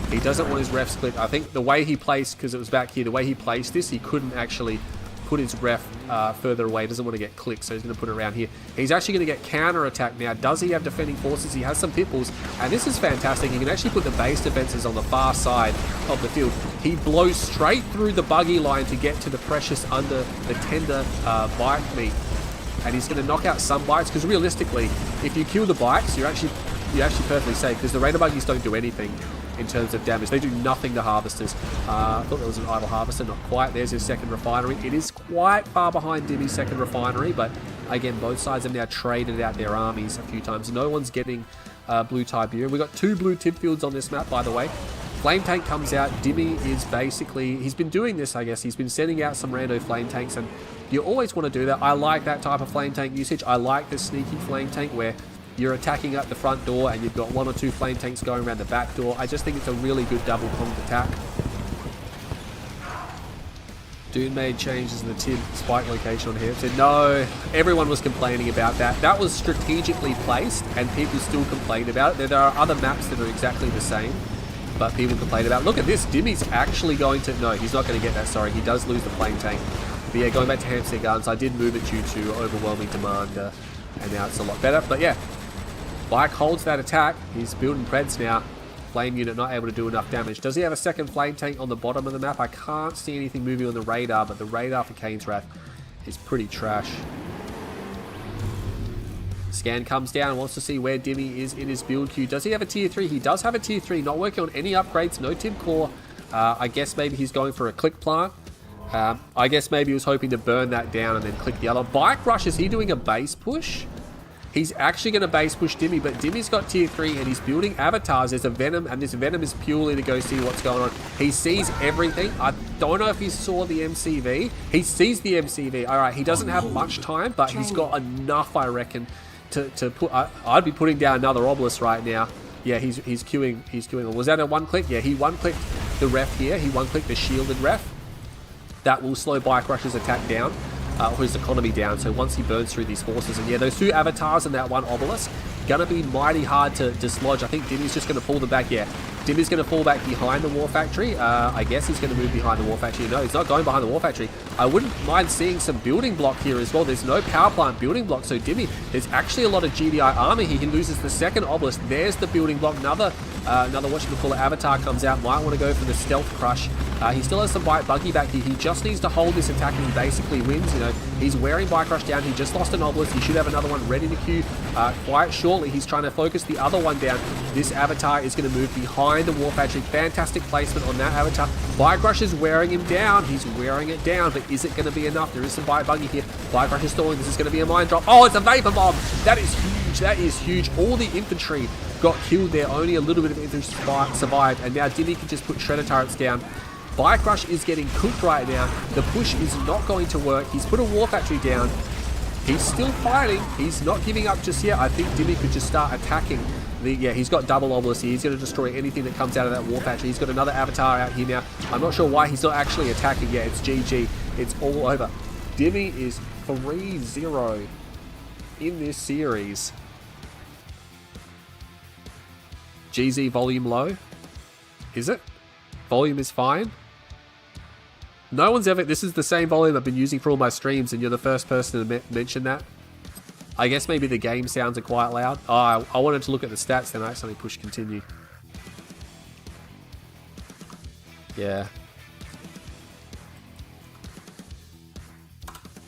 He doesn't want his refs clicked. I think the way he placed, because it was back here, the way he placed this, he couldn't actually put his ref further away. He doesn't want to get clicked, so he's going to put it around here. He's actually going to get counter-attacked now. Does he have defending forces? He has some pitbulls, and this is fantastic. He can actually put the base defenses on the far side of the field. He blows straight through the buggy line to get to the precious under the tender bike meat, and he's going to knock out some bikes, because realistically, if you kill the bikes, you're actually perfectly safe, because the raider buggies don't do anything in terms of damage. They do nothing to harvesters. I thought there was an idle harvester, not quite. There's his second refinery. It is quite far behind Dimmy's second refinery, but again, both sides have now traded out their armies a few times. No one's getting blue Tiberium. We've got 2 blue tip fields on this map, by the way. Flame tank comes out. Dimmy is basically, he's been doing this, I guess. He's been sending out some rando flame tanks, and you always want to do that. I like that type of flame tank usage. I like the sneaky flame tank where you're attacking up the front door and you've got 1 or 2 flame tanks going around the back door. I just think it's a really good double-pronged attack. Dune made changes in the TID spike location on here. So no, everyone was complaining about that. That was strategically placed and people still complain about it. There are other maps that are exactly the same, but people complain about it. Look at this, Dimmy's actually going to... No, he's not going to get that, sorry. He does lose the flame tank. But yeah, going back to Hamster Gardens, I did move it due to overwhelming demand, and now it's a lot better. But yeah, Bike holds that attack. He's building Preds now. Flame unit not able to do enough damage. Does he have a second flame tank on the bottom of the map? I can't see anything moving on the radar, but the radar for Kane's Wrath is pretty trash. Scan comes down, wants to see where Dimmy is in his build queue. Does he have a tier 3? He does have a tier 3, not working on any upgrades, no Tim Core. I guess maybe he's going for a click plant. I guess maybe he was hoping to burn that down and then click the other. Bike Rush, is he doing a base push? He's actually going to base push Dimmy, but Dimmy's got tier 3 and he's building avatars. There's a Venom, and this Venom is purely to go see what's going on. He sees everything. I don't know if he saw the MCV. He sees the MCV. All right, he doesn't have much time, but he's got enough, I reckon, to put. I'd be putting down another Obelisk right now. Yeah, he's queuing. He's queuing. Was that a one click? Yeah, he one clicked the ref here. He one clicked the shielded ref. That will slow Bike Rush's attack down, or his economy down. So once he burns through these forces, and yeah, those 2 avatars and that 1 Obelisk, gonna be mighty hard to dislodge. I think Dimmy's just gonna pull them back. Yeah, Dimmy's gonna fall back behind the War Factory. I guess he's gonna move behind the War Factory. No, he's not going behind the War Factory. I wouldn't mind seeing some building block here as well. There's no power plant building block, so Dimmy, there's actually a lot of GDI armor here. He loses the second Obelisk. There's the building block. Another whatchamacallit avatar comes out. Might want to go for the stealth crush. He still has some bike buggy back here. He just needs to hold this attack and he basically wins. You know, he's wearing Bike Rush down. He just lost an Obelisk. He should have another one ready to queue quite shortly. He's trying to focus the other one down. This avatar is going to move behind the War Factory. Fantastic placement on that avatar. Bike Rush is wearing him down. He's wearing it down, but is it going to be enough? There is some bike buggy here. Bike Rush is stalling. This is going to be a mine drop. Oh, it's a Vapor Bomb. That is huge. That is huge. All the infantry got killed there. Only a little bit of infantry survived, and now Dimmy can just put shredder turrets down. Bike Rush is getting cooked right now. The push is not going to work. He's put a War Factory down. He's still fighting. He's not giving up just yet. I think Dimmy could just start attacking. Yeah, he's got double Obelisk here. He's going to destroy anything that comes out of that War Factory. He's got another avatar out here now. I'm not sure why he's not actually attacking yet. It's GG. It's all over. Dimmy is 3-0 in this series. GZ volume low? Is it? Volume is fine? No one's ever... This is the same volume I've been using for all my streams, and you're the first person to mention that. I guess maybe the game sounds are quite loud. Oh, I wanted to look at the stats, then I accidentally pushed continue. Yeah.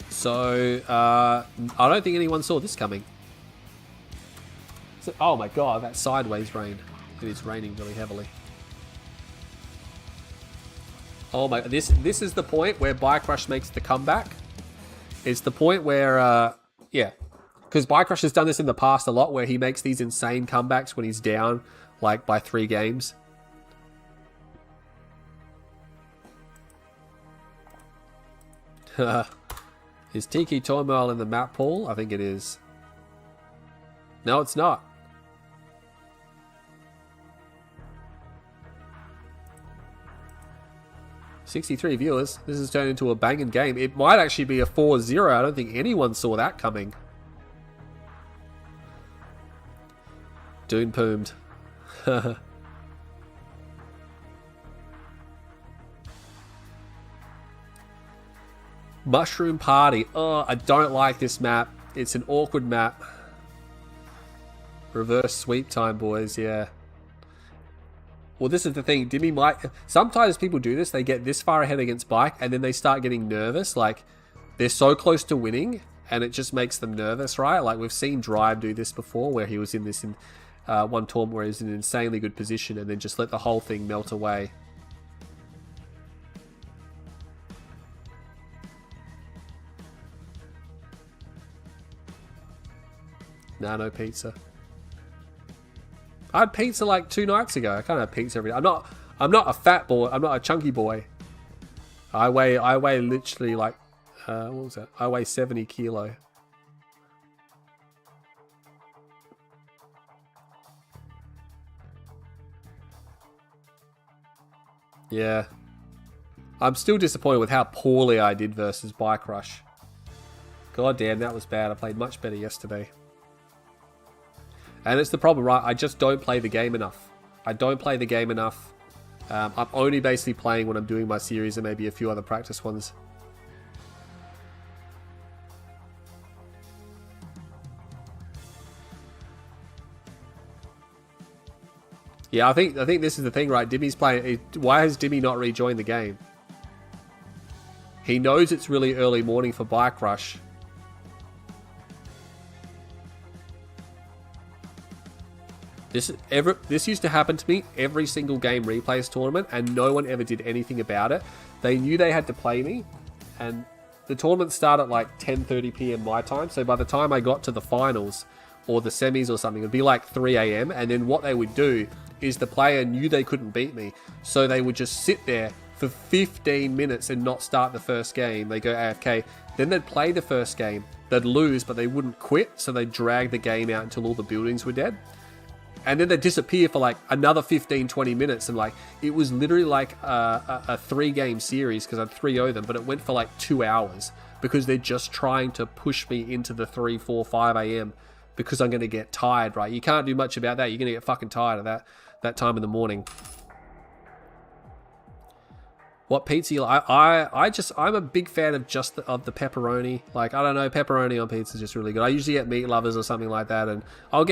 So, I don't think anyone saw this coming. So, oh my god, that sideways rain. It is raining really heavily. Oh my, this is the point where Bike Rush makes the comeback. It's the point where, yeah. Because Bike Rush has done this in the past a lot, where he makes these insane comebacks when he's down, like, by 3 games. Is Tiki Turmoil in the map pool? I think it is. No, it's not. $63 viewers. This has turned into a banging game. It might actually be a 4-0. I don't think anyone saw that coming. Dune poomed. Mushroom Party. Oh, I don't like this map. It's an awkward map. Reverse sweep time, boys. Yeah. Well, this is the thing. Dimmy might... Sometimes people do this. They get this far ahead against Bike, and then they start getting nervous. Like, they're so close to winning, and it just makes them nervous, right? Like, we've seen Drive do this before, where he was in this... one tournament where he was in an insanely good position, and then just let the whole thing melt away. Nah, no pizza. I had pizza like 2 nights ago. I can't have pizza every day. I'm not a fat boy. I'm not a chunky boy. I weigh literally like what was that? I weigh 70 kilo. Yeah. I'm still disappointed with how poorly I did versus Bike Rush. God damn, that was bad. I played much better yesterday. And it's the problem, right? I just don't play the game enough. I don't play the game enough. I'm only basically playing when I'm doing my series and maybe a few other practice ones. Yeah, I think this is the thing, right? Dimmy's playing. Why has Dimmy not rejoined the game? He knows it's really early morning for Bike Rush. This used to happen to me every single game replays tournament, and no one ever did anything about it. They knew they had to play me, and the tournament started at like 10:30 p.m. my time. So by the time I got to the finals or the semis or something, it'd be like 3 a.m. And then what they would do is the player knew they couldn't beat me, so they would just sit there for 15 minutes and not start the first game. They go AFK. Then they'd play the first game. They'd lose, but they wouldn't quit, so they'd drag the game out until all the buildings were dead. And then they'd disappear for like another 15-20 minutes, and like it was literally like a 3-game series because I'd 3-0 them, but it went for like 2 hours because they're just trying to push me into the 3, 4, 5 a.m. because I'm going to get tired, right? You can't do much about that. You're going to get fucking tired of that time in the morning. What pizza you like? I'm a big fan of the pepperoni. Like, I don't know, pepperoni on pizza is just really good. I usually get Meat Lovers or something like that, and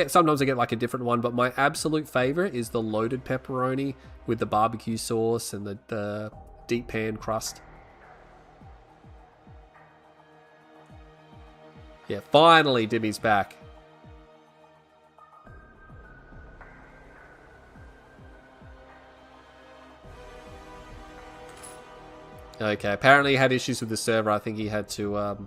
sometimes I get like a different one, but my absolute favorite is the loaded pepperoni with the barbecue sauce and the deep pan crust. Yeah, finally Dimmy's back. Okay, apparently he had issues with the server. I think he had to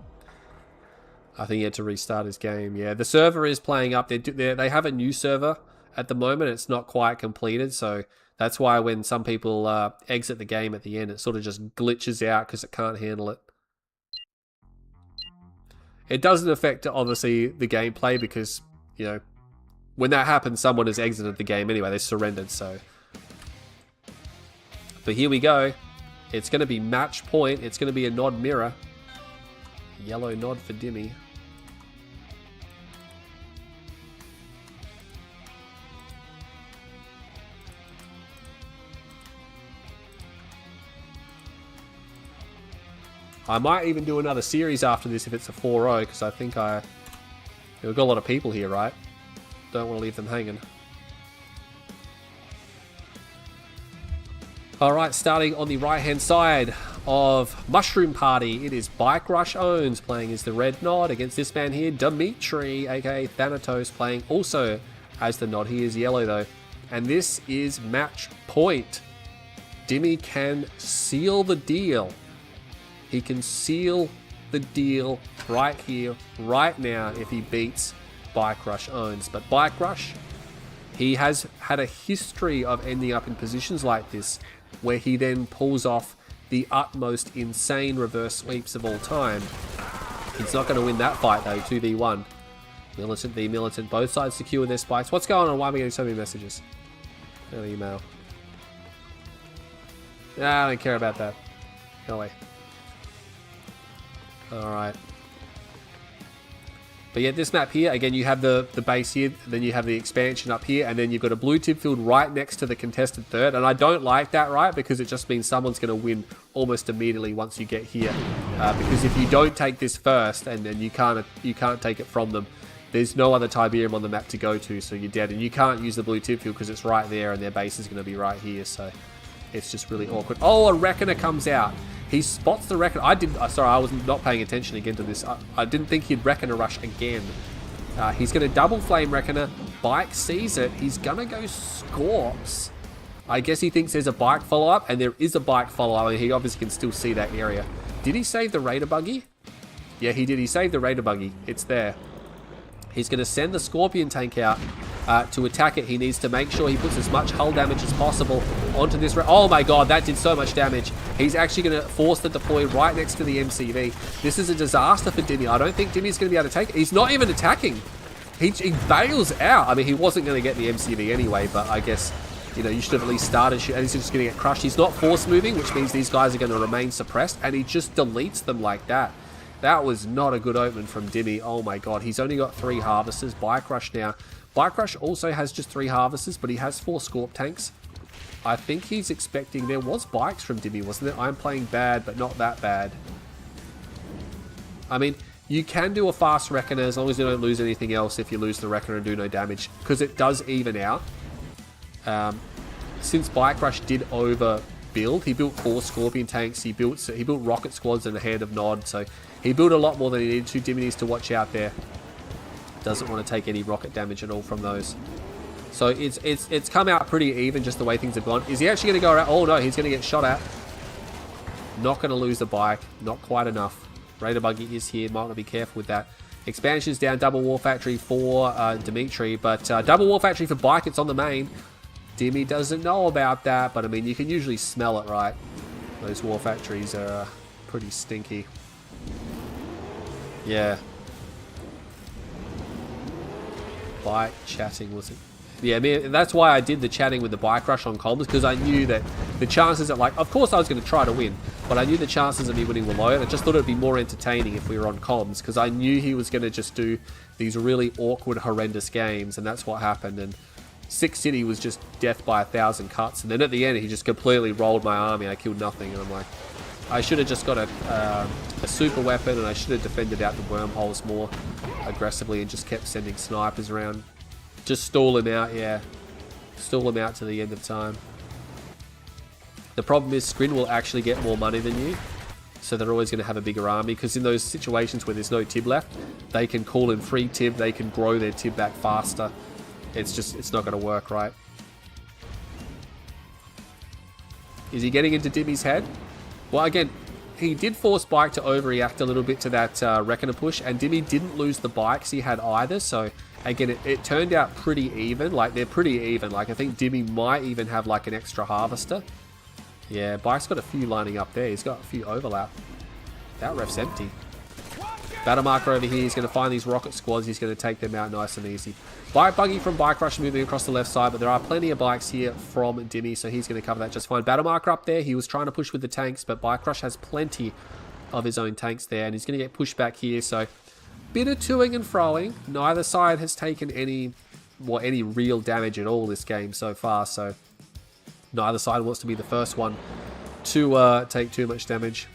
restart his game. Yeah, the server is playing up. They have a new server at the moment. It's not quite completed, so that's why when some people exit the game at the end, it sort of just glitches out because it can't handle it. It doesn't affect, obviously, the gameplay because, you know, when that happens, someone has exited the game anyway. They surrendered, so. But here we go. It's going to be match point. It's going to be a nod mirror. Yellow nod for Dimmy. I might even do another series after this if it's a 4-0, because I think we've got a lot of people here, right? Don't want to leave them hanging. Alright, starting on the right-hand side of Mushroom Party, it is BikeRushOwnz playing as the red nod against this man here, Dimitri, aka Thanatos, playing also as the nod. He is yellow though. And this is match point. Dimmy can seal the deal. He can seal the deal right here, right now, if he beats BikeRushOwnz. But BikeRush, he has had a history of ending up in positions like this, where he then pulls off the utmost insane reverse sweeps of all time. He's not going to win that fight though, 2v1. Militant v Militant, both sides secure their spikes. What's going on? Why am I getting so many messages? No email. Nah, I don't care about that. Go away. Alright. But yeah, this map here, again, you have the base here, then you have the expansion up here, and then you've got a blue tip field right next to the contested third. And I don't like that, right? Because it just means someone's going to win almost immediately once you get here. Because if you don't take this first, and then you can't take it from them, there's no other Tiberium on the map to go to, so you're dead. And you can't use the blue tip field because it's right there, and their base is going to be right here. So it's just really awkward. Oh, a Reckoner comes out. He spots the Reckoner. I was not paying attention again to this. I didn't think he'd Reckoner rush again. He's going to double flame Reckoner. Bike sees it. He's going to go Scorps. I guess he thinks there's a bike follow-up, and there is a bike follow-up, and he obviously can still see that area. Did he save the Raider buggy? Yeah, he did. He saved the Raider buggy. It's there. He's going to send the Scorpion tank out to attack it. He needs to make sure he puts as much hull damage as possible onto this. Oh my god, that did so much damage. He's actually going to force the deploy right next to the MCV. This is a disaster for Dimmy. I don't think Dimmy's going to be able to take it. He's not even attacking. He bails out. I mean, he wasn't going to get the MCV anyway, but I guess, you know, you should have at least started shooting, and he's just going to get crushed. He's not force moving, which means these guys are going to remain suppressed, and he just deletes them like that. That was not a good omen from Dimmy. Oh my god, he's only got 3 harvesters. BikeRush now. BikeRush also has just 3 harvesters, but he has 4 Scorp tanks. I think he's expecting... There was bikes from Dimmy, wasn't there? I'm playing bad, but not that bad. I mean, you can do a fast Reckoner as long as you don't lose anything else if you lose the Reckoner and do no damage, because it does even out. since BikeRush did overbuild, he built 4 Scorpion tanks, he built rocket squads and a hand of Nod, so he built a lot more than he needed to. Dimmy needs to watch out there. Doesn't want to take any rocket damage at all from those. So it's come out pretty even just the way things have gone. Is he actually going to go around? Oh no, he's going to get shot at. Not going to lose the bike. Not quite enough. Raider Buggy is here. Might want to be careful with that. Expansion's down. Double War Factory for Dimitri. But Double War Factory for bike. It's on the main. Dimmy doesn't know about that. But I mean, you can usually smell it, right? Those War Factories are pretty stinky. Yeah. Bike chatting, was it? Yeah, I mean, that's why I did the chatting with the BikeRush on comms, because I knew that the chances that, like, of course I was going to try to win, but I knew the chances of me winning were low, and I just thought it would be more entertaining if we were on comms, because I knew he was going to just do these really awkward, horrendous games, and that's what happened. And Six City was just death by 1,000 cuts, and then at the end he just completely rolled my army. I killed nothing, and I'm like, I should have just got a super weapon, and I should have defended out the wormholes more aggressively and just kept sending snipers around. Just stall him out, yeah. Stall him out to the end of time. The problem is Scrin will actually get more money than you, so they're always going to have a bigger army, because in those situations where there's no Tib left, they can call in free Tib, they can grow their Tib back faster. It's not going to work, right? Is he getting into Dimmy's head? Well, again, he did force Bike to overreact a little bit to that Reckoner push, and Dimmy didn't lose the bikes he had either, so again, it turned out pretty even. Like, they're pretty even. Like, I think Dimmy might even have, like, an extra harvester. Yeah, Bike's got a few lining up there. He's got a few overlap. That ref's empty. Battle marker over here. He's going to find these rocket squads. He's going to take them out nice and easy. Bike Buggy from BikeRush moving across the left side, but there are plenty of bikes here from Dimmy, so he's going to cover that just fine. Battle marker up there. He was trying to push with the tanks, but BikeRush has plenty of his own tanks there, and he's going to get pushed back here, so bit of toing and froing. Neither side has taken any real damage at all this game so far, so neither side wants to be the first one to take too much damage.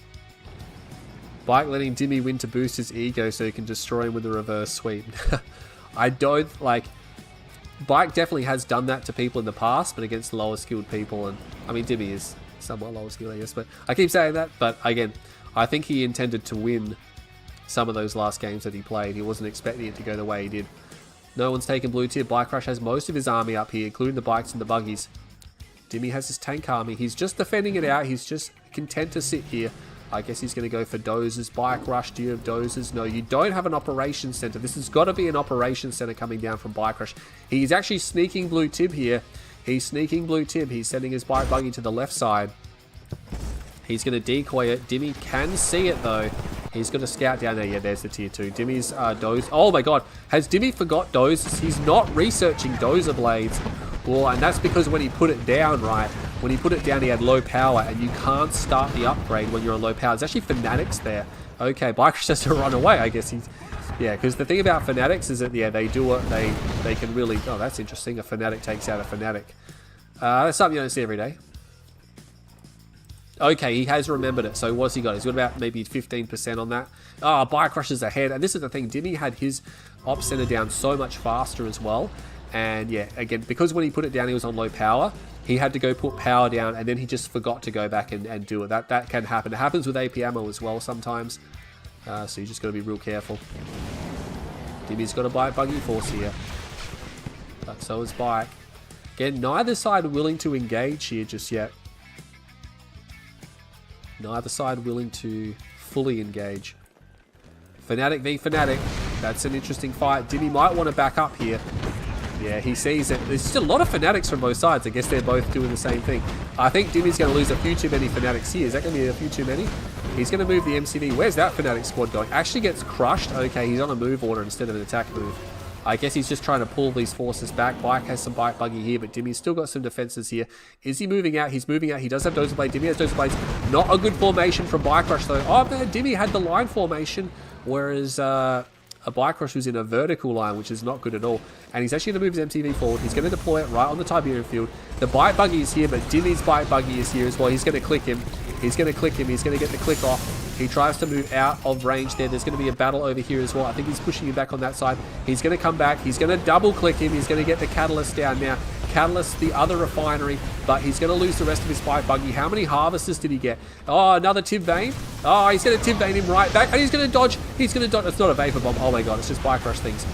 Bike letting Dimmy win to boost his ego so he can destroy him with a reverse sweep. I don't, like, Bike definitely has done that to people in the past, but against lower skilled people, and I mean Dimmy is somewhat lower skilled, I guess, but I keep saying that, but again, I think he intended to win some of those last games that he played. He wasn't expecting it to go the way he did. No one's taken blue tier. BikeRush has most of his army up here, including the bikes and the buggies. Dimmy has his tank army. He's just defending it out. He's just content to sit here. I guess he's going to go for dozers. BikeRush, do you have dozers? No, you don't have an operations center. This has got to be an operations center coming down from BikeRush. He's actually sneaking blue tib here. He's sneaking blue tib. He's sending his bike buggy to the left side. He's going to decoy it. Dimmy can see it though. He's going to scout down there. Yeah, there's the tier 2. Dimmy's doze. Oh my god. Has Dimmy forgot dozers? He's not researching dozer blades. Well, and that's because when he put it down, right? When he put it down, he had low power, and you can't start the upgrade when you're on low power. There's actually Fanatics there. Okay, BikeRush has to run away. I guess he's... Yeah, because the thing about Fanatics is that, yeah, they do it. They can really... Oh, that's interesting. A Fanatic takes out a Fanatic. That's something you don't see every day. Okay, he has remembered it. So what's he got? He's got about maybe 15% on that. Oh, BikeRush is ahead. And this is the thing. Dimmy had his op center down so much faster as well. And yeah, again, because when he put it down, he was on low power. He had to go put power down, and then he just forgot to go back and do it. That can happen. It happens with AP ammo as well sometimes. So you just got to be real careful. Dimmy's got a bike buggy force here. But so is Bike. Again, neither side willing to engage here just yet. Neither side willing to fully engage. Fanatic v Fanatic. That's an interesting fight. Dimmy might want to back up here. Yeah, he sees it. There's just a lot of Fanatics from both sides. I guess they're both doing the same thing. I think Dimmy's going to lose a few too many Fanatics here. Is that going to be a few too many? He's going to move the MCV. Where's that Fanatic squad going? Actually gets crushed. Okay, he's on a move order instead of an attack move. I guess he's just trying to pull these forces back. Bike has some bike buggy here, but Dimmy's still got some defenses here. Is he moving out? He's moving out. He does have dozer blade. Dimmy has dozer blades. Not a good formation from BikeRush though. Oh man, Dimmy had the line formation, whereas a BikeRush was in a vertical line, which is not good at all. And he's actually going to move his MTV forward. He's going to deploy it right on the Tiberian field. The bike buggy is here, but Dimmy's bike buggy is here as well. He's going to click him. He's going to click him. He's going to get the click off. He tries to move out of range there. There's going to be a battle over here as well. I think he's pushing him back on that side. He's going to come back. He's going to double click him. He's going to get the catalyst down now. catalyst the other refinery, but he's going to lose the rest of his bike buggy. How many harvesters did he get? Oh, another tib vein. Oh, he's going to tib vein him right back, and he's going to dodge. He's going to dodge. It's not a vapor bomb. Oh my god, it's just bike rush things.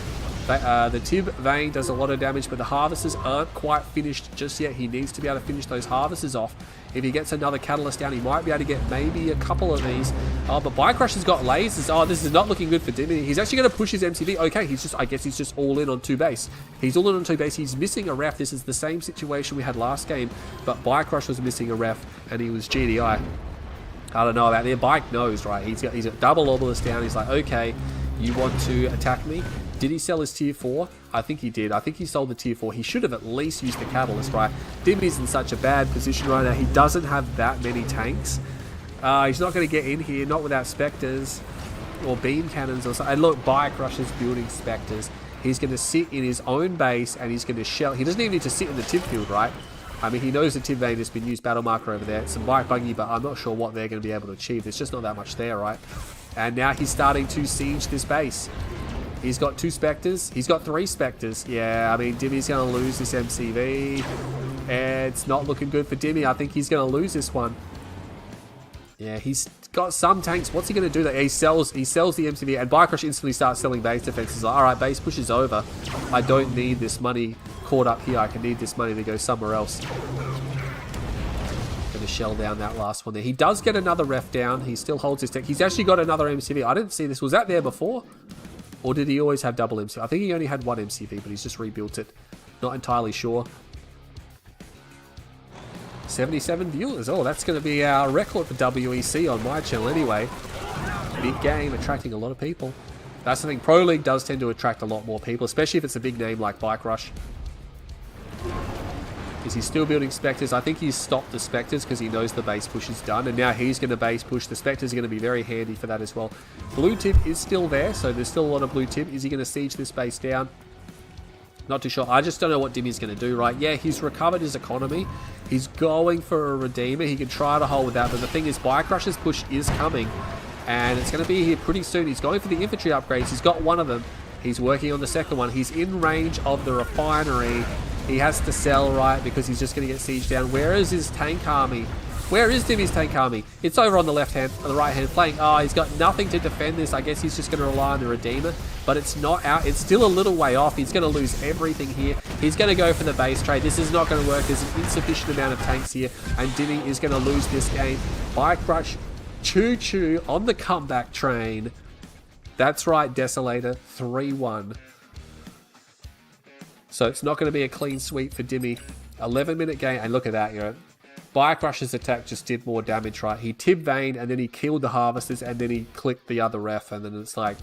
The tib vein does a lot of damage, but the harvesters aren't quite finished just yet. He needs to be able to finish those harvesters off. If he gets another catalyst down, he might be able to get maybe a couple of these. Oh, but BikeRush has got lasers. Oh, this is not looking good for Dimmy. He's actually going to push his MCV. Okay, I guess he's just all in on 2 base. He's all in on 2 base. He's missing a ref. This is the same situation we had last game, but BikeRush was missing a ref, and he was GDI. I don't know about their bike knows, right? He's got double obelisk down. He's like, okay, you want to attack me? Did he sell his tier 4? I think he did. I think he sold the tier 4. He should have at least used the catalyst, right? Dimmy's in such a bad position right now. He doesn't have that many tanks. He's not going to get in here, not without Spectres or beam cannons or something. And look, BikeRush is building Spectres. He's going to sit in his own base and he's going to shell. He doesn't even need to sit in the tib field, right? I mean, he knows the tib vein has been used, battle marker over there. It's some bike buggy, but I'm not sure what they're going to be able to achieve. There's just not that much there, right? And now he's starting to siege this base. He's got 2 Spectres. He's got 3 Spectres. Yeah, I mean, Dimmy's going to lose this MCV. It's not looking good for Dimmy. I think he's going to lose this one. Yeah, he's got some tanks. What's he going to do? That he sells the MCV, and BikeRush instantly starts selling base defenses. Like, all right, base pushes over. I don't need this money caught up here. I can need this money to go somewhere else. Going to shell down that last one there. He does get another ref down. He still holds his tech. He's actually got another MCV. I didn't see this. Was that there before? Or did he always have double MCV? I think he only had 1 MCV, but he's just rebuilt it. Not entirely sure. 77 viewers. Oh, that's going to be our record for WEC on my channel anyway. Big game, attracting a lot of people. That's the thing. Pro League does tend to attract a lot more people, especially if it's a big name like BikeRush. Is he still building Spectres? I think he's stopped the Spectres because he knows the base push is done, and now he's going to base push. The Spectres are going to be very handy for that as well. Blue tip is still there, so there's still a lot of blue tip. Is he going to siege this base down? Not too sure. I just don't know what Dimmy's going to do, right? Yeah, he's recovered his economy. He's going for a Redeemer. He can try to hold with that, but the thing is, BikeRush's push is coming, and it's going to be here pretty soon. He's going for the infantry upgrades. He's got one of them. He's working on the second one. He's in range of the refinery. He has to sell, right, because he's just going to get sieged down. Where is his tank army? Where is Dimmy's tank army? It's over on the left hand, on the right hand flank. Oh, he's got nothing to defend this. I guess he's just going to rely on the Redeemer, but it's not out. It's still a little way off. He's going to lose everything here. He's going to go for the base trade. This is not going to work. There's an insufficient amount of tanks here, and Dimmy is going to lose this game. BikeRush, choo-choo on the comeback train. That's right, Desolator, 3-1. So it's not going to be a clean sweep for Dimmy. 11-minute game, and look at that, you know. BikeRush's attack just did more damage, right? He tib veined, and then he killed the harvesters, and then he clicked the other ref, and then it's like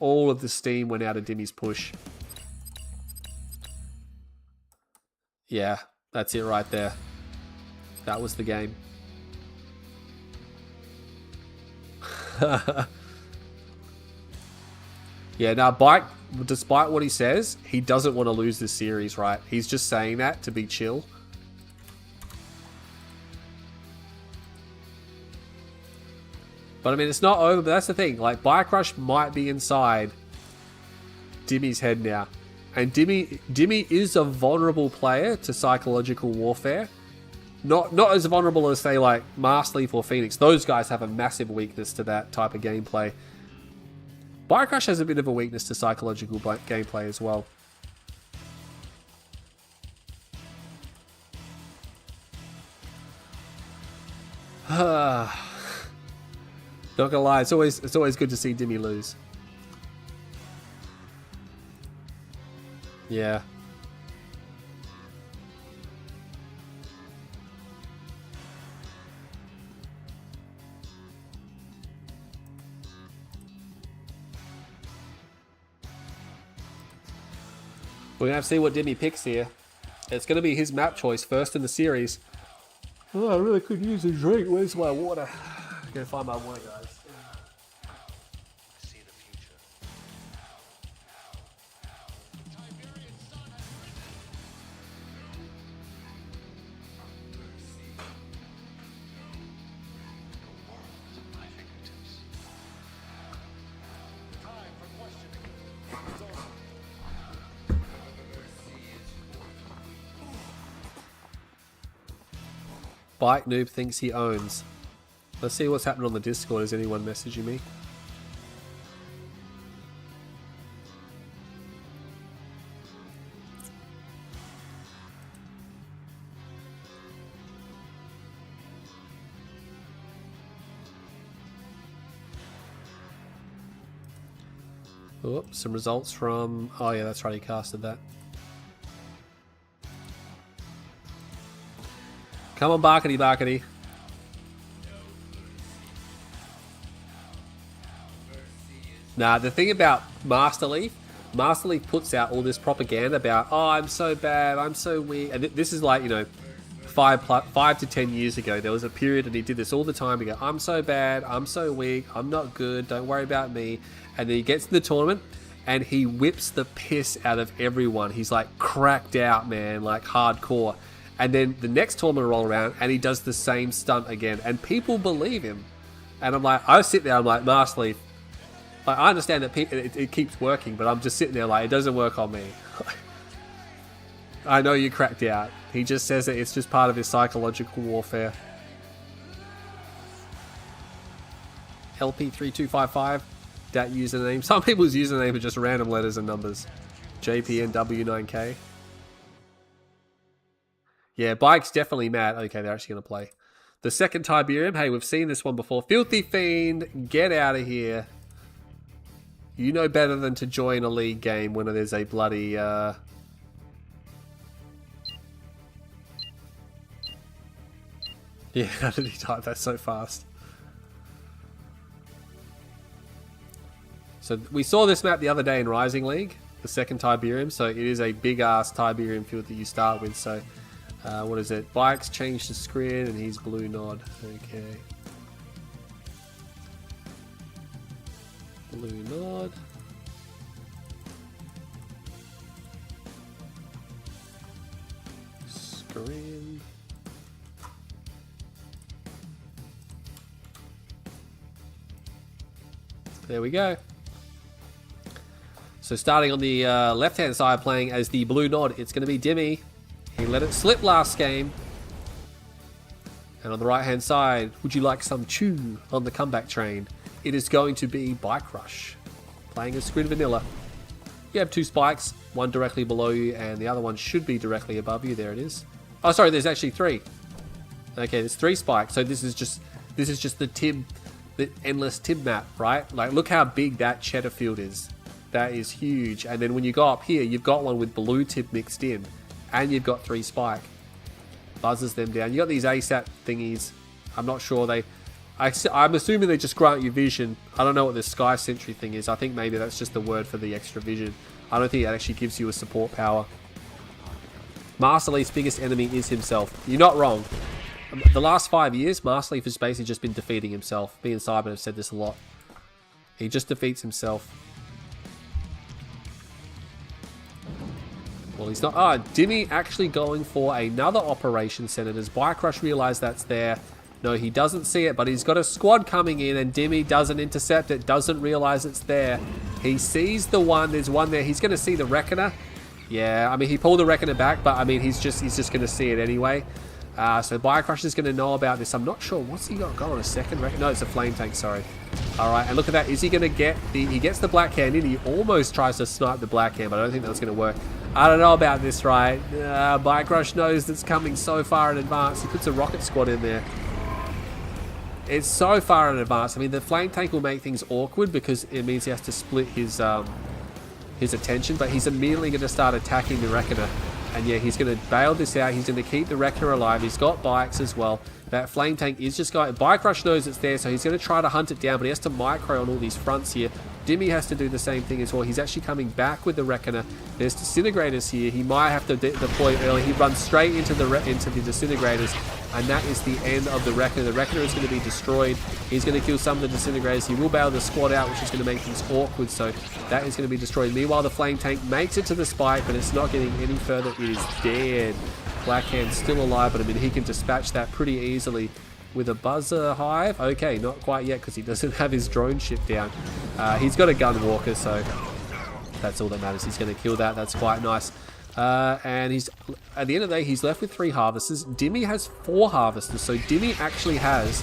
all of the steam went out of Dimmy's push. Yeah, that's it right there. That was the game. Yeah, now Bike, despite what he says, he doesn't want to lose this series, right? He's just saying that to be chill. But I mean, it's not over, but that's the thing. Like, BikeRush might be inside Dimmy's head now. And Dimmy is a vulnerable player to psychological warfare. Not as vulnerable as, say, like Master Leaf or Phoenix. Those guys have a massive weakness to that type of gameplay. BikeRush has a bit of a weakness to psychological gameplay as well. Not gonna lie, it's always good to see Dimmy lose. Yeah. We're gonna have to see what Dimmy picks here. It's gonna be his map choice first in the series. Oh, I really could use a drink. Where's my water? I'm gonna find my water, guys. Bike Noob thinks he owns. Let's see what's happening on the Discord. Is anyone messaging me? Oh, some results from... Oh yeah, that's right, he casted that. Come on, Barkety Barkety. Nah, the thing about Master Leaf puts out all this propaganda about, oh, I'm so bad, I'm so weak. And this is like, you know, 5 to 10 years ago. There was a period and he did this all the time. He go, I'm so bad, I'm so weak, I'm not good, don't worry about me. And then he gets to the tournament and he whips the piss out of everyone. He's like cracked out, man, like hardcore. And then the next tournament will roll around and he does the same stunt again. And people believe him. And I'm like, I sit there, I'm like, Master Leaf, like, I understand that it keeps working, but I'm just sitting there like, it doesn't work on me. I know you cracked out. He just says that it's just part of his psychological warfare. LP3255, that username. Some people's username are just random letters and numbers. JPNW9K. Yeah, Bike's definitely mad. Okay, they're actually going to play. The second Tiberium. Hey, we've seen this one before. Filthy Fiend, get out of here. You know better than to join a league game when there's a bloody... Yeah, how did he type that so fast? So we saw this map the other day in Rising League, the second Tiberium. So it is a big-ass Tiberium field that you start with. So what is it? Bike's changed the screen and he's blue nod. Okay. Blue nod. Screen. There we go. So starting on the left-hand side, playing as the blue nod, it's going to be Dimmy. He let it slip last game. And on the right-hand side, would you like some chew on the comeback train? It is going to be Bike Rush, playing as Squid Vanilla. You have 2 spikes, one directly below you, and the other one should be directly above you. There it is. Oh, sorry, there's actually 3. Okay, there's 3 spikes. So this is just the endless Tib map, right? Like, look how big that cheddar field is. That is huge. And then when you go up here, you've got one with blue Tib mixed in, and you've got 3 spike. Buzzes them down. You got these ASAP thingies. I'm not sure I'm assuming they just grant you vision. I don't know what this Sky Sentry thing is. I think maybe that's just the word for the extra vision. I don't think it actually gives you a support power. Master Leaf's biggest enemy is himself. You're not wrong. The last 5 years, Master Leaf has basically just been defeating himself. Me and Simon have said this a lot. He just defeats himself. Well, he's not. Ah, Dimmy actually going for another Operation Center. Does Bike Rush realize that's there? No, he doesn't see it, but he's got a squad coming in, and Dimmy doesn't intercept it, doesn't realize it's there. He sees the one. There's one there. He's going to see the Reckoner. Yeah, I mean, he pulled the Reckoner back, but I mean, he's just going to see it anyway. So BikeRush is going to know about this. I'm not sure. What's he got going? A second Reckoner? No, it's a Flame Tank, sorry. Alright, and look at that. Is he going to get the... He gets the Black Hand in. He almost tries to snipe the Black Hand, but I don't think that's going to work. I don't know about this, right? BikeRush knows that's coming so far in advance. He puts a Rocket Squad in there. It's so far in advance. I mean, the Flame Tank will make things awkward because it means he has to split his attention, but he's immediately going to start attacking the Reckoner. And yeah, he's going to bail this out. He's going to keep the Reckoner alive. He's got bikes as well. That Flame Tank is just going... BikeRush knows it's there, so he's going to try to hunt it down, but he has to micro on all these fronts here. Dimmy has to do the same thing as well. He's actually coming back with the Reckoner. There's Disintegrators here. He might have to deploy early. He runs straight into the Disintegrators, and that is the end of the Reckoner. The Reckoner is going to be destroyed. He's going to kill some of the Disintegrators. He will bail the squad out, which is going to make things awkward, so that is going to be destroyed. Meanwhile, the Flame Tank makes it to the spike, but it's not getting any further. It is dead. Blackhand's still alive, but I mean, he can dispatch that pretty easily with a Buzzer Hive. Okay, not quite yet because he doesn't have his drone ship down. He's got a Gun Walker, so that's all that matters. He's going to kill that. That's quite nice. And he's at the end of the day, he's left with 3 harvesters. Dimmy has 4 harvesters, so Dimmy actually has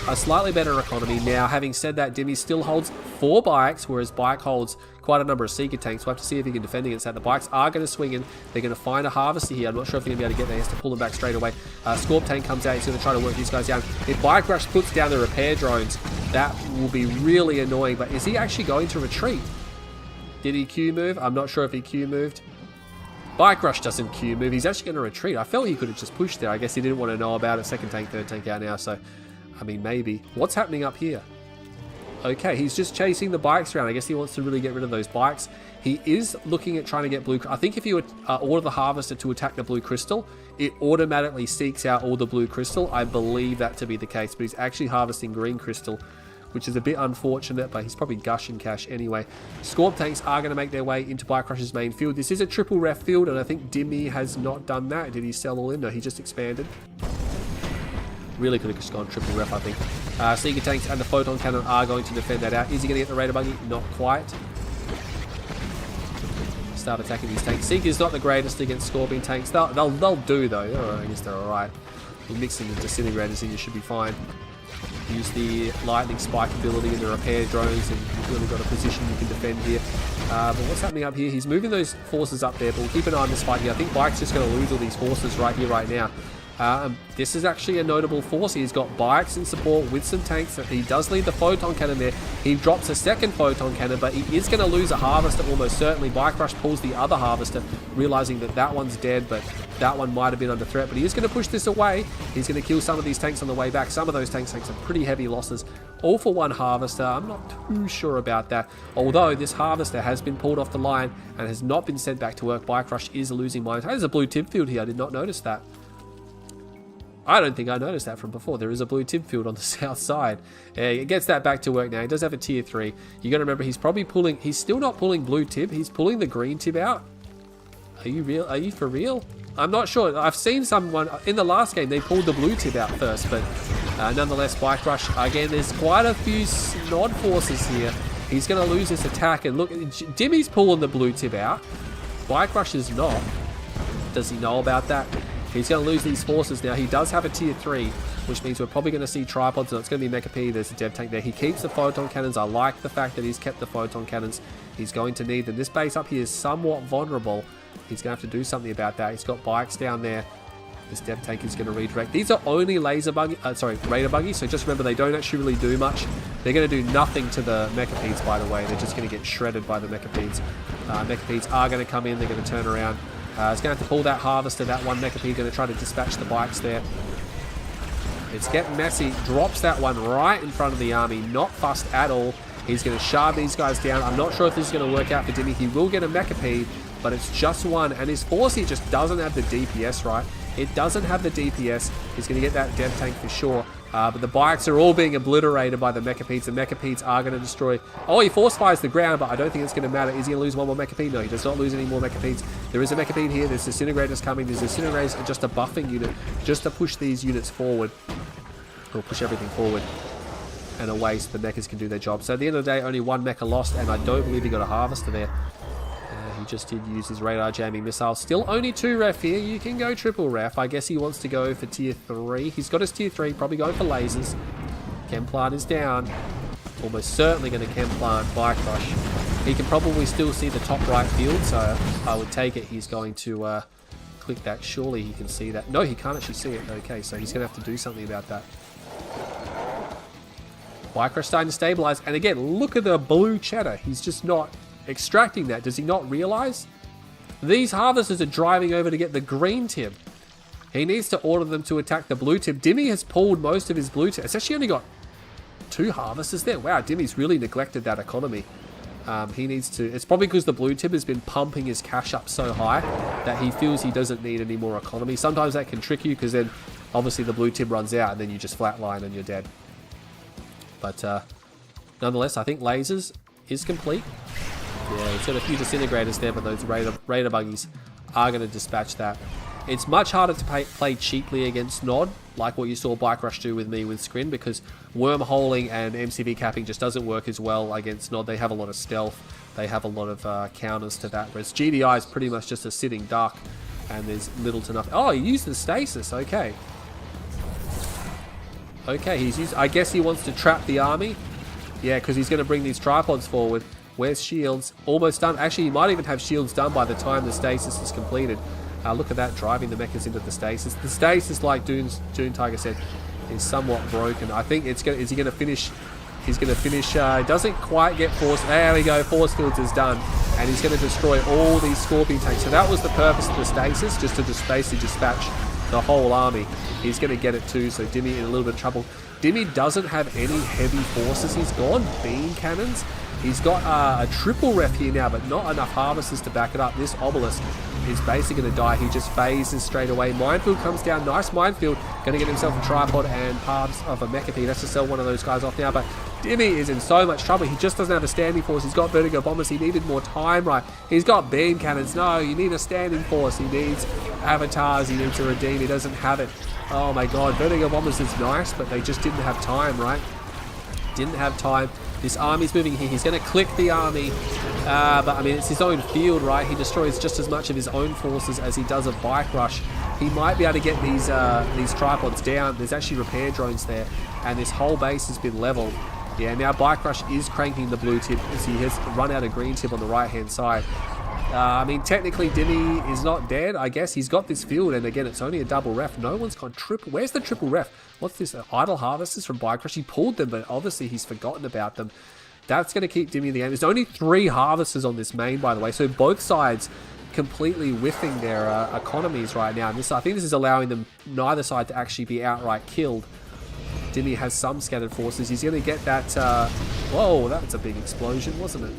a slightly better economy. Now, having said that, Dimmy still holds 4 bikes, whereas Bike holds quite a number of Seeker tanks. We'll have to see if he can defend against that. The bikes are going to swing in. They're going to find a harvester here. I'm not sure if they're going to be able to get there. He has to pull them back straight away. Scorp tank comes out. He's going to try to work these guys down. If Bike Rush puts down the repair drones, that will be really annoying. But is he actually going to retreat? Did he Q move? I'm not sure if he Q moved. Bike Rush doesn't Q move. He's actually going to retreat. I felt he could have just pushed there. I guess he didn't want to know about it. Second tank, third tank out now. So, I mean, maybe. What's happening up here? Okay, he's just chasing the bikes around. I guess he wants to really get rid of those bikes. He is looking at trying to get blue. I think if you order the harvester to attack the blue crystal, it automatically seeks out all the blue crystal. I believe that to be the case, but he's actually harvesting green crystal, which is a bit unfortunate, but he's probably gushing cash anyway. Scorp tanks are going to make their way into Bike Rush's main field. This is a triple ref field, and I think Dimmy has not done that. Did he sell all in? No, he just expanded. Really could have just gone triple ref, I think. Seeker tanks and the photon cannon are going to defend that out. Is he going to get the Raider buggy? Not quite. Start attacking these tanks. Seeker's not the greatest against Scorpion tanks. They'll do though. I guess they're alright. You're mixing the disintegrators in, you should be fine. Use the lightning spike ability and the repair drones, and you've really got a position you can defend here. But what's happening up here? He's moving those forces up there, but we'll keep an eye on this fight here. I think Bike's just going to lose all these forces right here, right now. This is actually a notable force. He's got bikes in support with some tanks. He does lead the photon cannon there. He drops a second photon cannon, but he is going to lose a harvester almost certainly. Bike Rush pulls the other harvester, realizing that that one's dead, but that one might have been under threat. But he is going to push this away. He's going to kill some of these tanks on the way back. Some of those tanks take some pretty heavy losses. All for one harvester. I'm not too sure about that. Although this harvester has been pulled off the line and has not been sent back to work. Bike Rush is losing mines. There's a blue tip field here. I did not notice that. I don't think I noticed that from before. There is a blue tib field on the south side. He gets that back to work now. He does have a tier 3. You got to remember, he's probably pulling... He's still not pulling blue tib. He's pulling the green tib out. Are you real? Are you for real? I'm not sure. I've seen someone... In the last game, they pulled the blue tib out first. But nonetheless, Bike Rush... Again, there's quite a few snod forces here. He's going to lose this attack. And look, Dimmy's pulling the blue tib out. Bike Rush is not. Does he know about that? He's going to lose these forces now. He does have a tier 3, which means we're probably going to see tripods. And it's going to be Mecha P. There's a dev tank there. He keeps the photon cannons. I like the fact that he's kept the photon cannons. He's going to need them. This base up here is somewhat vulnerable. He's going to have to do something about that. He's got bikes down there. This dev tank is going to redirect. These are only Raider buggies. So just remember, they don't actually really do much. They're going to do nothing to the Mecha P's, by the way. They're just going to get shredded by the Mecha P's. Mecha P's are going to come in. They're going to turn around. He's going to have to pull that harvester. That one Mecha P going to try to dispatch the bikes there. It's getting messy. Drops that one right in front of the army. Not fussed at all. He's going to shove these guys down. I'm not sure if this is going to work out for Dimmy. He will get a Mecha P, but it's just one. And his force here just doesn't have the DPS, right? It doesn't have the DPS. He's going to get that dev tank for sure. But the bikes are all being obliterated by the Mecha P's. The Mecha P's are going to destroy... Oh, he force fires the ground, but I don't think it's going to matter. Is he going to lose one more Mecha P? No, he does not lose any more Mecha P's. There is a Mecha P here. There's Disintegrators coming. There's Disintegrators, just a buffing unit, just to push these units forward. Or push everything forward and away so the mechas can do their job. So at the end of the day, only one mecha lost, and I don't believe he got a harvester there. He just did use his radar jamming missile. Still only 2 ref here. You can go triple ref. I guess he wants to go for tier 3. He's got his tier 3, probably going for lasers. Chem plant is down. Almost certainly going to chem plant Bike Rush. He can probably still see the top right field, so I would take it he's going to click that. Surely he can see that. No, he can't actually see it. Okay, so he's going to have to do something about that. Bike Rush starting to stabilize. And again, look at the blue cheddar. He's just not extracting that. Does he not realize? These harvesters are driving over to get the green tib. He needs to order them to attack the blue tib. Dimmy has pulled most of his blue tib. It's actually only got 2 harvesters there. Wow, Dimmy's really neglected that economy. He needs to... It's probably because the blue tib has been pumping his cash up so high that he feels he doesn't need any more economy. Sometimes that can trick you because then obviously the blue tib runs out and then you just flatline and you're dead. But nonetheless, I think lasers is complete. Yeah, he's got a few disintegrators there, but those Raider buggies are going to dispatch that. It's much harder to play cheaply against Nod, like what you saw Bike Rush do with me with Scrin, because wormholing and MCV capping just doesn't work as well against Nod. They have a lot of stealth, they have a lot of counters to that, whereas GDI is pretty much just a sitting duck, and there's little to nothing. Oh, he used the stasis, okay. Okay, I guess he wants to trap the army. Yeah, because he's going to bring these tripods forward. Where's shields? Almost done. Actually, he might even have shields done by the time the stasis is completed. Look at that, driving the mechas into the stasis. The stasis, like Dune Tiger said, is somewhat broken. I think is he going to finish? He's going to finish. Doesn't quite get force. There we go. Force fields is done, and he's going to destroy all these Scorpion tanks. So that was the purpose of the stasis, just to basically dispatch the whole army. He's going to get it too. So Dimmy in a little bit of trouble. Dimmy doesn't have any heavy forces. He's gone beam cannons. He's got a triple ref here now, but not enough harvesters to back it up. This obelisk is basically going to die. He just phases straight away. Minefield comes down. Nice minefield. Going to get himself a tripod and parts of a mecha. He has to sell one of those guys off now, but Dimmy is in so much trouble. He just doesn't have a standing force. He's got vertigo bombers. He needed more time, right? He's got beam cannons. No, you need a standing force. He needs avatars. He needs to redeem. He doesn't have it. Oh my god, vertigo bombers is nice, but they just didn't have time, right? Didn't have time. This army's moving here. He's going to click the army, but I mean, it's his own field, right? He destroys just as much of his own forces as he does a Bike Rush. He might be able to get these tripods down. There's actually repair drones there, and this whole base has been leveled. Yeah, now Bike Rush is cranking the blue tip as he has run out of green tip on the right-hand side. I mean, technically, Dimmy is not dead. I guess he's got this field, and again, it's only a double ref. No one's gone triple. Where's the triple ref? What's this? Idle harvesters from Bike Rush. He pulled them, but obviously he's forgotten about them. That's going to keep Dimmy in the game. There's only 3 harvesters on this main, by the way, so both sides completely whiffing their economies right now. And I think this is allowing them, neither side, to actually be outright killed. Dimmy has some scattered forces. He's going to get that... whoa, that was a big explosion, wasn't it?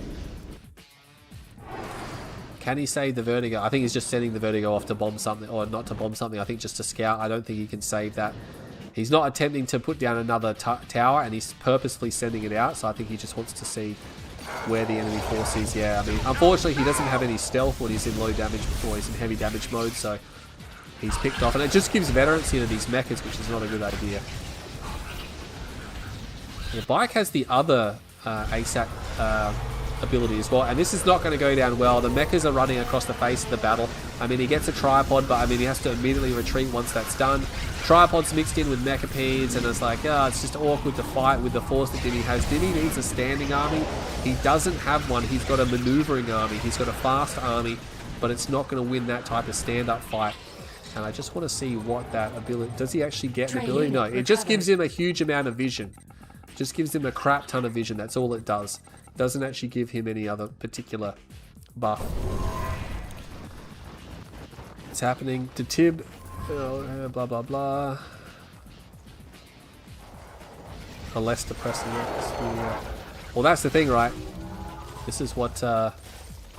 Can he save the vertigo? I think he's just sending the vertigo off to bomb something, or not to bomb something. I think just to scout. I don't think he can save that. He's not attempting to put down another tower, and he's purposefully sending it out. So I think he just wants to see where the enemy force is. Yeah, I mean, unfortunately, he doesn't have any stealth when he's in low damage before he's in heavy damage mode. So he's picked off, and it just gives veterancy to these mechas, which is not a good idea. The bike has the other ASAC ability as well, and this is not going to go down well. The mechas are running across the face of the battle. I mean, he gets a tripod, but I mean, he has to immediately retreat once that's done. Tripods mixed in with mechapedes, and it's like, it's just awkward to fight with the force that Dimmy has. Dimmy needs a standing army. He doesn't have one. He's got a maneuvering army. He's got a fast army, but it's not going to win that type of stand-up fight. And I just want to see what that ability... Does he actually get an ability? No, it just gives him a huge amount of vision. Just gives him a crap ton of vision. That's all it does. Doesn't actually give him any other particular buff. It's happening to Tib. Blah, blah, blah. A less depressing atmosphere. Well, that's the thing, right? This is what the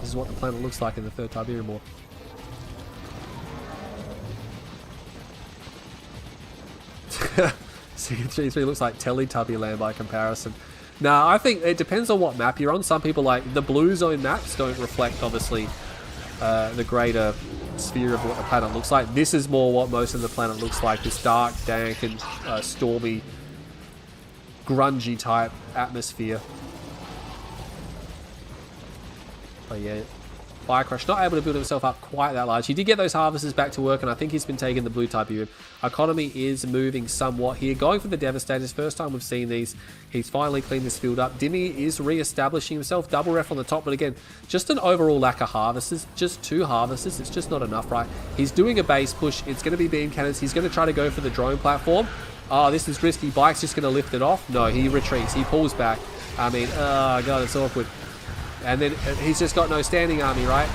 planet looks like in the third Tiberium War. C&C3 looks like Teletubby land by comparison. No, I think it depends on what map you're on. Some people, like the blue zone maps, don't reflect obviously the greater sphere of what the planet looks like. This is more what most of the planet looks like, this dark, dank and stormy, grungy type atmosphere. But yeah, BikeRush not able to build himself up quite that large. He did get those harvesters back to work, and I think he's been taking the blue Tiberium. Economy is moving somewhat here. Going for the Devastators. First time we've seen these. He's finally cleaned this field up. Dimmy is re-establishing himself. Double ref on the top, but again, just an overall lack of harvesters. Just 2 harvesters. It's just not enough, right? He's doing a base push. It's going to be beam cannons. He's going to try to go for the drone platform. Oh, this is risky. Bike's just going to lift it off. No, he retreats. He pulls back. I mean, oh god, it's awkward. And then he's just got no standing army, right?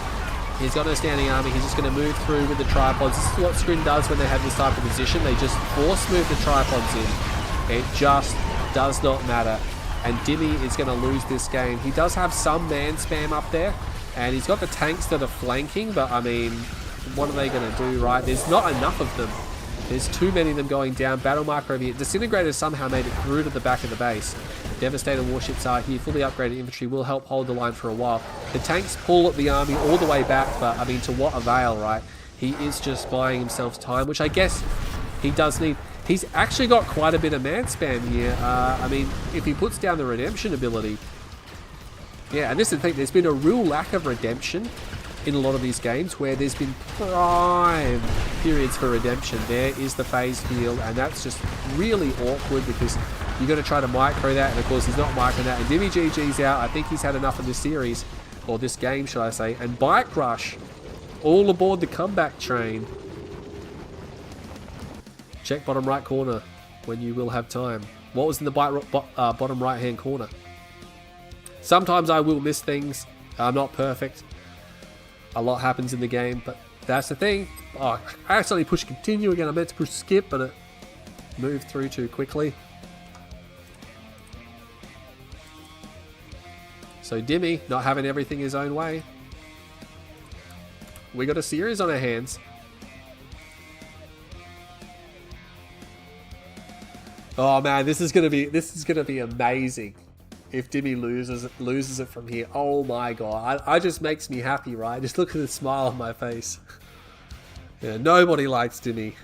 He's got no standing army. He's just going to move through with the tripods. This is what Scrin does when they have this type of position. They just force move the tripods in. It just does not matter. And Dimmy is going to lose this game. He does have some man spam up there. And he's got the tanks that are flanking. But, I mean, what are they going to do, right? There's not enough of them. There's too many of them going down. Battle marker over here. Disintegrators somehow made it through to the back of the base. Devastator warships are here. Fully upgraded infantry will help hold the line for a while. The tanks pull the army all the way back, but I mean, to what avail, right? He is just buying himself time, which I guess he does need. He's actually got quite a bit of man spam here. I mean, if he puts down the redemption ability. Yeah, and this is the thing. There's been a real lack of redemption in a lot of these games where there's been prime periods for redemption. There is the phase field, and that's just really awkward because you've got to try to micro that, and of course he's not microing that. And Dimmy GG's out. I think he's had enough of this series, or this game, should I say. And Bike Rush, all aboard the comeback train. Check bottom right corner when you will have time. What was in the bottom right hand corner? Sometimes I will miss things. I'm not perfect. A lot happens in the game, but that's the thing. Oh, I accidentally pushed continue again. I meant to push skip, but it moved through too quickly. So Dimmy not having everything his own way. We got a series on our hands. Oh man, this is gonna be amazing. If Dimmy loses it from here, oh my god, I just makes me happy, right? Just look at the smile on my face. Yeah, nobody likes Dimmy.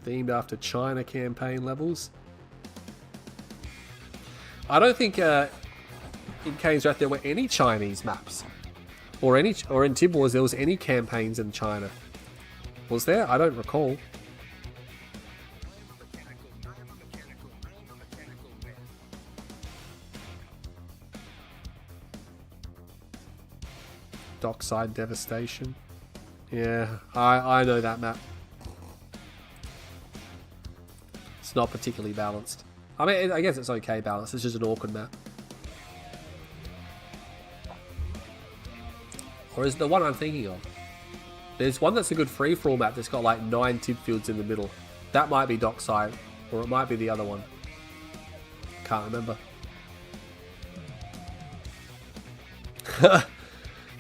Themed after China campaign levels. I don't think in Kane's Wrath there were any Chinese maps, or in Tib Wars there was any campaigns in China. Was there? I don't recall. Dockside Devastation. Yeah, I know that map. It's not particularly balanced. I mean, I guess it's okay balanced. It's just an awkward map. Or is it the one I'm thinking of? There's one that's a good free-for-all map that's got like 9 tib fields in the middle. That might be Dockside, or it might be the other one. Can't remember.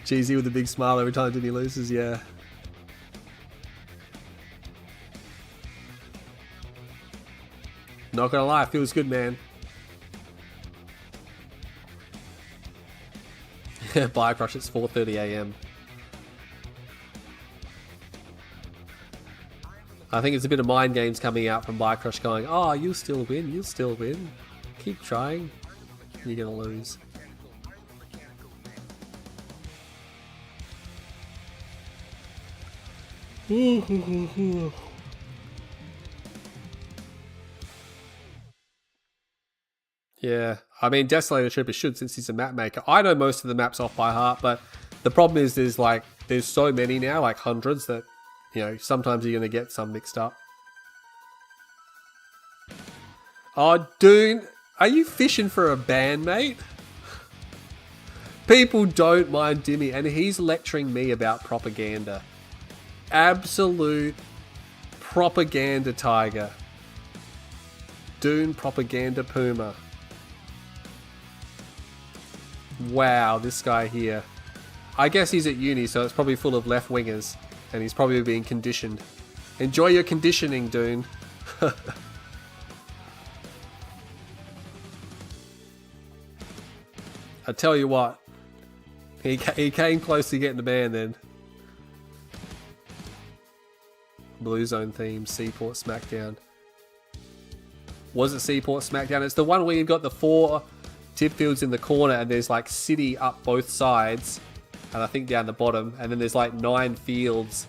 GZ with a big smile every time Dimmy loses, yeah. Not gonna lie, it feels good, man. Bike Rush, it's 4:30 AM. I think it's a bit of mind games coming out from Bike Rush going, oh, you'll still win, you'll still win. Keep trying. You're gonna lose. Yeah, I mean, Desolator Trooper should, since he's a map maker. I know most of the maps off by heart, but the problem is there's so many now, like hundreds, that, you know, sometimes you're going to get some mixed up. Oh, dude, are you fishing for a ban, mate? People don't mind Dimmy, and he's lecturing me about propaganda. Absolute propaganda tiger. Dune propaganda puma. Wow, this guy here. I guess he's at uni, so it's probably full of left-wingers. And he's probably being conditioned. Enjoy your conditioning, Dune. I tell you what. He came close to getting the ban then. Blue Zone theme, Seaport Smackdown. Was it Seaport Smackdown? It's the one where you've got the 4 tip fields in the corner and there's like city up both sides. And I think down the bottom. And then there's like 9 fields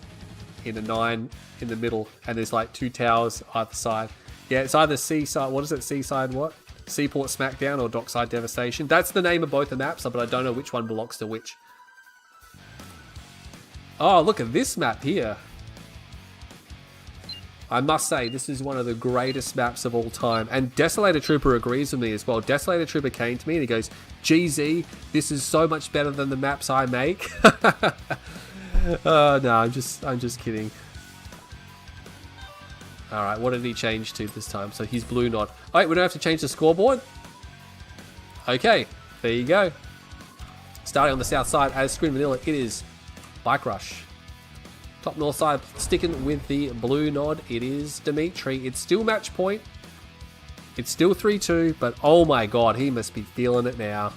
in a 9 in the middle. And there's like 2 towers either side. Yeah, it's either Seaside, what is it? Seaside what? Seaport Smackdown or Dockside Devastation. That's the name of both the maps, but I don't know which one belongs to which. Oh, look at this map here. I must say, this is one of the greatest maps of all time. And Desolator Trooper agrees with me as well. Desolator Trooper came to me and he goes, GZ, this is so much better than the maps I make. Oh, no, I'm just kidding. Alright, what did he change to this time? So he's Blue Nod. Oh, wait, we don't have to change the scoreboard? Okay, there you go. Starting on the south side as Screen Vanilla, it is Bike Rush. Top north side, sticking with the blue nod, it is Dimitri. It's still match point. It's still 3-2, but oh my god, he must be feeling it now.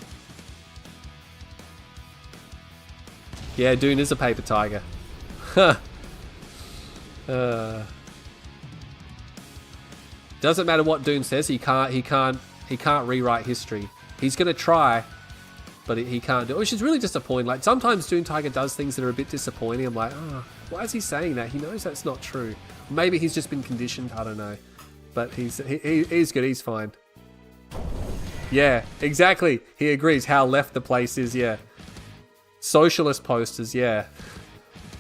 Yeah, Dune is a paper tiger. Doesn't matter what Dune says. He can't rewrite history. He's gonna try, but he can't do it, which is really disappointing. Like, sometimes Dune Tiger does things that are a bit disappointing. I'm like, oh, why is he saying that? He knows that's not true. Maybe he's just been conditioned. I don't know. But he's good. He's fine. Yeah, exactly. He agrees how left the place is. Yeah. Socialist posters. Yeah.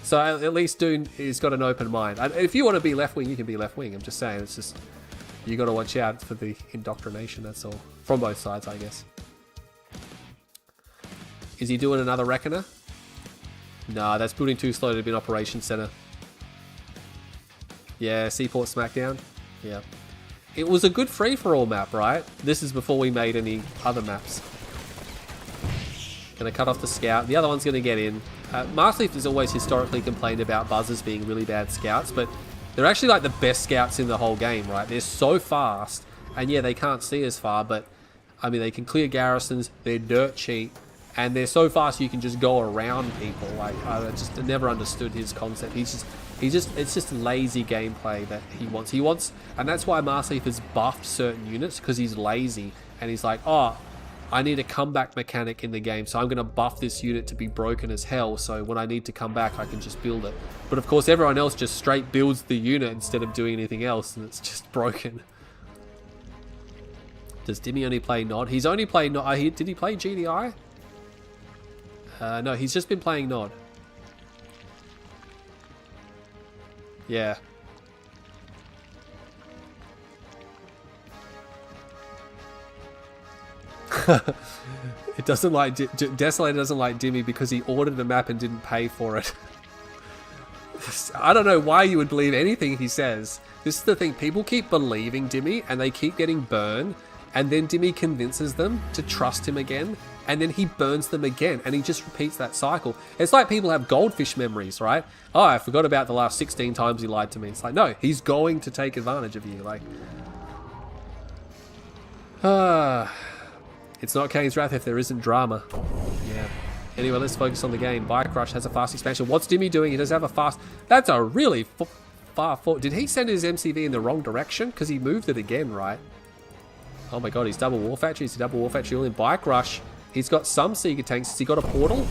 So at least Dune has got an open mind. And if you want to be left wing, you can be left wing. I'm just saying. It's just, you got to watch out for the indoctrination. That's all. From both sides, I guess. Is he doing another Reckoner? Nah, that's building too slow to be an operations center. Yeah, Seaport Smackdown. Yeah. It was a good free-for-all map, right? This is before we made any other maps. Gonna cut off the scout. The other one's gonna get in. Marthleaf has always historically complained about buzzers being really bad scouts, but they're actually like the best scouts in the whole game, right? They're so fast, and yeah, they can't see as far, but I mean, they can clear garrisons, they're dirt cheap, and they're so fast you can just go around people. Like, I just never understood his concept. It's just lazy gameplay that he wants, and that's why Marthleaf has buffed certain units, because he's lazy, and he's like, oh, I need a comeback mechanic in the game, so I'm going to buff this unit to be broken as hell, so when I need to come back, I can just build it. But of course, everyone else just straight builds the unit instead of doing anything else, and it's just broken. Does Dimmy only play Nod? He's only played Nod. Did he play GDI? No, he's just been playing Nod. Yeah. It doesn't like Desolator doesn't like Dimmy because he ordered a map and didn't pay for it. I don't know why you would believe anything he says. This is the thing, people keep believing Dimmy and they keep getting burned, and then Dimmy convinces them to trust him again, and then he burns them again, and he just repeats that cycle. It's like people have goldfish memories, right? Oh, I forgot about the last 16 times he lied to me. It's like, no, he's going to take advantage of you. Like, it's not Kane's Wrath if there isn't drama. Yeah. Anyway, let's focus on the game. BikeRush has a fast expansion. What's Dimmy doing? He does have a fast... That's a really far forward. Did he send his MCV in the wrong direction? Because he moved it again, right? Oh my god, he's double war factory. He's a double war factory all in. BikeRush. He's got some Seeker tanks. Has he got a portal?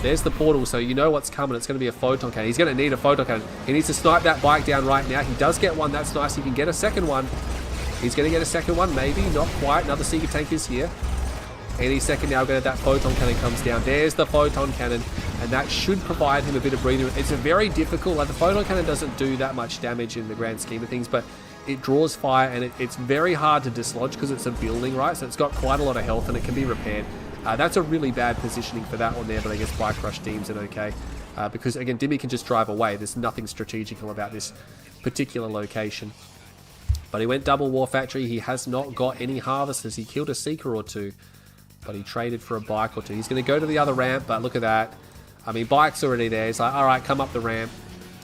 There's the portal, so you know what's coming. It's going to be a photon cannon. He's going to need a photon cannon. He needs to snipe that bike down right now. He does get one. That's nice. He can get a second one. He's going to get a second one, maybe. Not quite. Another Seeker tank is here. Any second now, that photon cannon comes down. There's the photon cannon, and that should provide him a bit of breathing. It's a very difficult, like the photon cannon doesn't do that much damage in the grand scheme of things, but it draws fire, and it's very hard to dislodge because it's a building, right? So it's got quite a lot of health, and it can be repaired. That's a really bad positioning for that one there, but I guess BikeRush deems it okay. Because, again, Dimmy can just drive away. There's nothing strategical about this particular location. But he went double war factory. He has not got any harvesters. He killed a Seeker or two, but he traded for a bike or two. He's going to go to the other ramp, but look at that. I mean, bike's already there. He's like, all right, come up the ramp.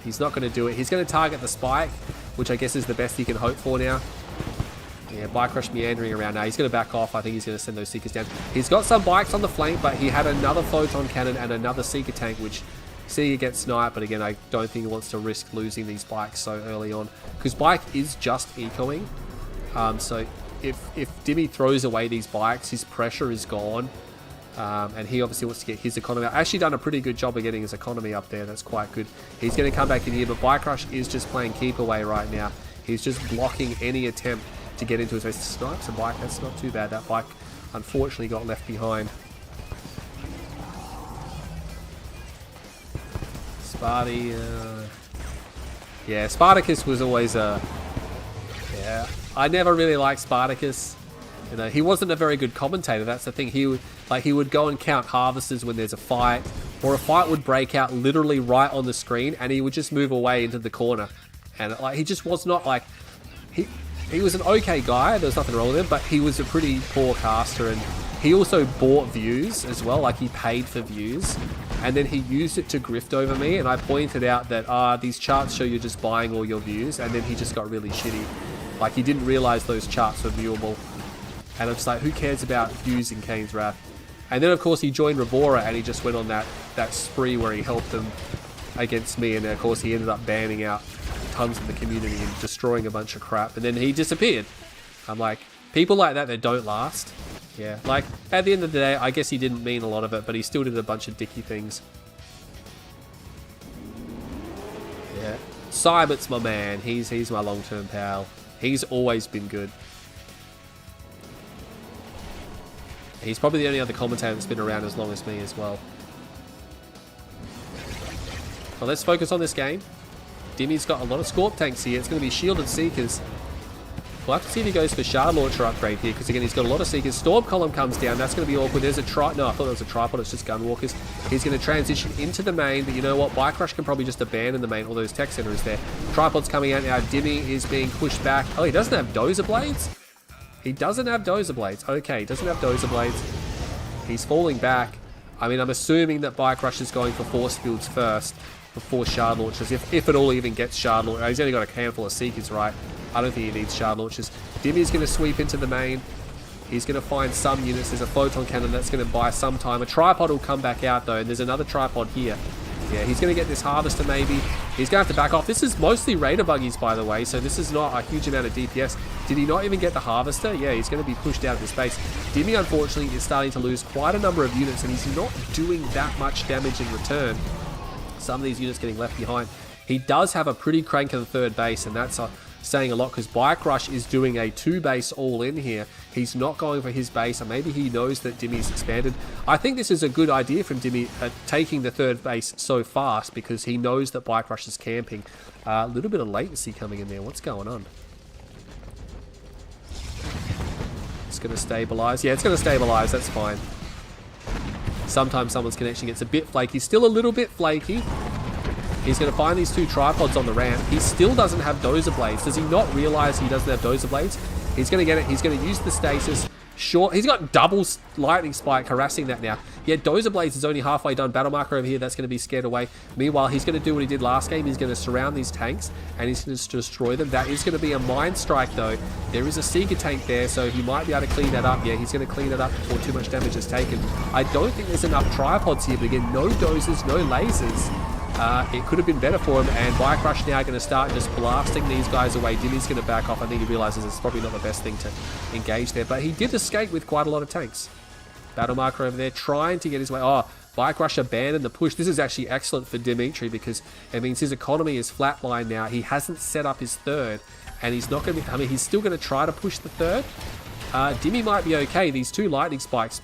He's not going to do it. He's going to target the spike, which I guess is the best he can hope for now. Yeah, BikeRush meandering around now. He's going to back off. I think he's going to send those Seekers down. He's got some bikes on the flank, but he had another photon cannon and another Seeker tank, which Seeker gets sniped. But again, I don't think he wants to risk losing these bikes so early on, because bike is just ecoing. So if Dimmy throws away these bikes, his pressure is gone. And he obviously wants to get his economy up. Actually done a pretty good job of getting his economy up there. That's quite good. He's going to come back in here, but BikeRush is just playing keep away right now. He's just blocking any attempt to get into his face. Snipes a bike. That's not too bad. That bike unfortunately got left behind. Sparty. Yeah, Spartacus was always a... Yeah, I never really liked Spartacus. You know, he wasn't a very good commentator. That's the thing. He would go and count harvesters when there's a fight, or a fight would break out literally right on the screen, and he would just move away into the corner. And like, he just was not like... He was an okay guy, there was nothing wrong with him, but he was a pretty poor caster, and he also bought views as well, like he paid for views, and then he used it to grift over me, and I pointed out that these charts show you're just buying all your views, and then he just got really shitty. Like, he didn't realize those charts were viewable, and I'm just like, who cares about views in Kane's Wrath? And then, of course, he joined Revora, and he just went on that spree where he helped them against me. And, of course, he ended up banning out tons of the community and destroying a bunch of crap. And then he disappeared. I'm like, people like that don't last. Yeah, like, at the end of the day, I guess he didn't mean a lot of it, but he still did a bunch of dicky things. Yeah. Cybit's my man. He's my long-term pal. He's always been good. He's probably the only other commentator that's been around as long as me as well. Well, let's focus on this game. Dimmy's got a lot of Scorp tanks here. It's going to be Shielded Seekers. We'll have to see if he goes for Shard Launcher upgrade here, because again, he's got a lot of Seekers. Storm Column comes down. That's going to be awkward. There's a no, I thought it was a tripod. It's just Gunwalkers. He's going to transition into the main, but you know what? BikeRush can probably just abandon the main, although his tech center is there. Tripod's coming out now. Dimmy is being pushed back. Oh, he doesn't have Dozer Blades? He doesn't have Dozer Blades. Okay, he doesn't have Dozer Blades. He's falling back. I mean, I'm assuming that BikeRush is going for Force Fields first before Shard Launchers, if it all even gets Shard Launchers. He's only got a handful of Seekers, right? I don't think he needs Shard Launchers. Dimmy's going to sweep into the main. He's going to find some units. There's a Photon Cannon that's going to buy some time. A Tripod will come back out, though, and there's another Tripod here. Yeah, he's going to get this Harvester, maybe. He's going to have to back off. This is mostly Raider Buggies, by the way, so this is not a huge amount of DPS. Did he not even get the Harvester? Yeah, he's going to be pushed out of the space. Dimmy, unfortunately, is starting to lose quite a number of units, and he's not doing that much damage in return. Some of these units getting left behind. He does have a pretty crank in the third base, and that's saying a lot, because BikeRush is doing a 2-base all-in here. He's not going for his base, and maybe he knows that Dimmy's expanded. I think this is a good idea from Dimmy taking the third base so fast, because he knows that BikeRush is camping. A little bit of latency coming in there. What's going on? It's going to stabilize. Yeah, it's going to stabilize. That's fine. Sometimes someone's connection gets a bit flaky. Still a little bit flaky. He's going to find these 2 tripods on the ramp. He still doesn't have Dozer Blades. Does he not realize he doesn't have Dozer Blades? He's going to get it. He's going to use the stasis. Short. He's got double lightning spike harassing that now. Yeah, Dozer Blades is only halfway done. Battle marker over here. That's going to be scared away. Meanwhile, he's going to do what he did last game. He's going to surround these tanks and he's going to destroy them. That is going to be a Mind Strike, though. There is a Seeker tank there, so he might be able to clean that up. Yeah, he's going to clean it up before too much damage is taken. I don't think there's enough tripods here, but again, no dozers, no lasers. It could have been better for him, and BikeRush now going to start just blasting these guys away. Dimmy's going to back off. I think he realizes it's probably not the best thing to engage there, but he did escape with quite a lot of tanks. Battle marker over there trying to get his way. Oh, BikeRush abandoned the push. This is actually excellent for Dimitri, because it means his economy is flatlined now. He hasn't set up his third, and he's not going to be, I mean, he's still going to try to push the third. Dimmy might be okay. These 2 lightning spikes.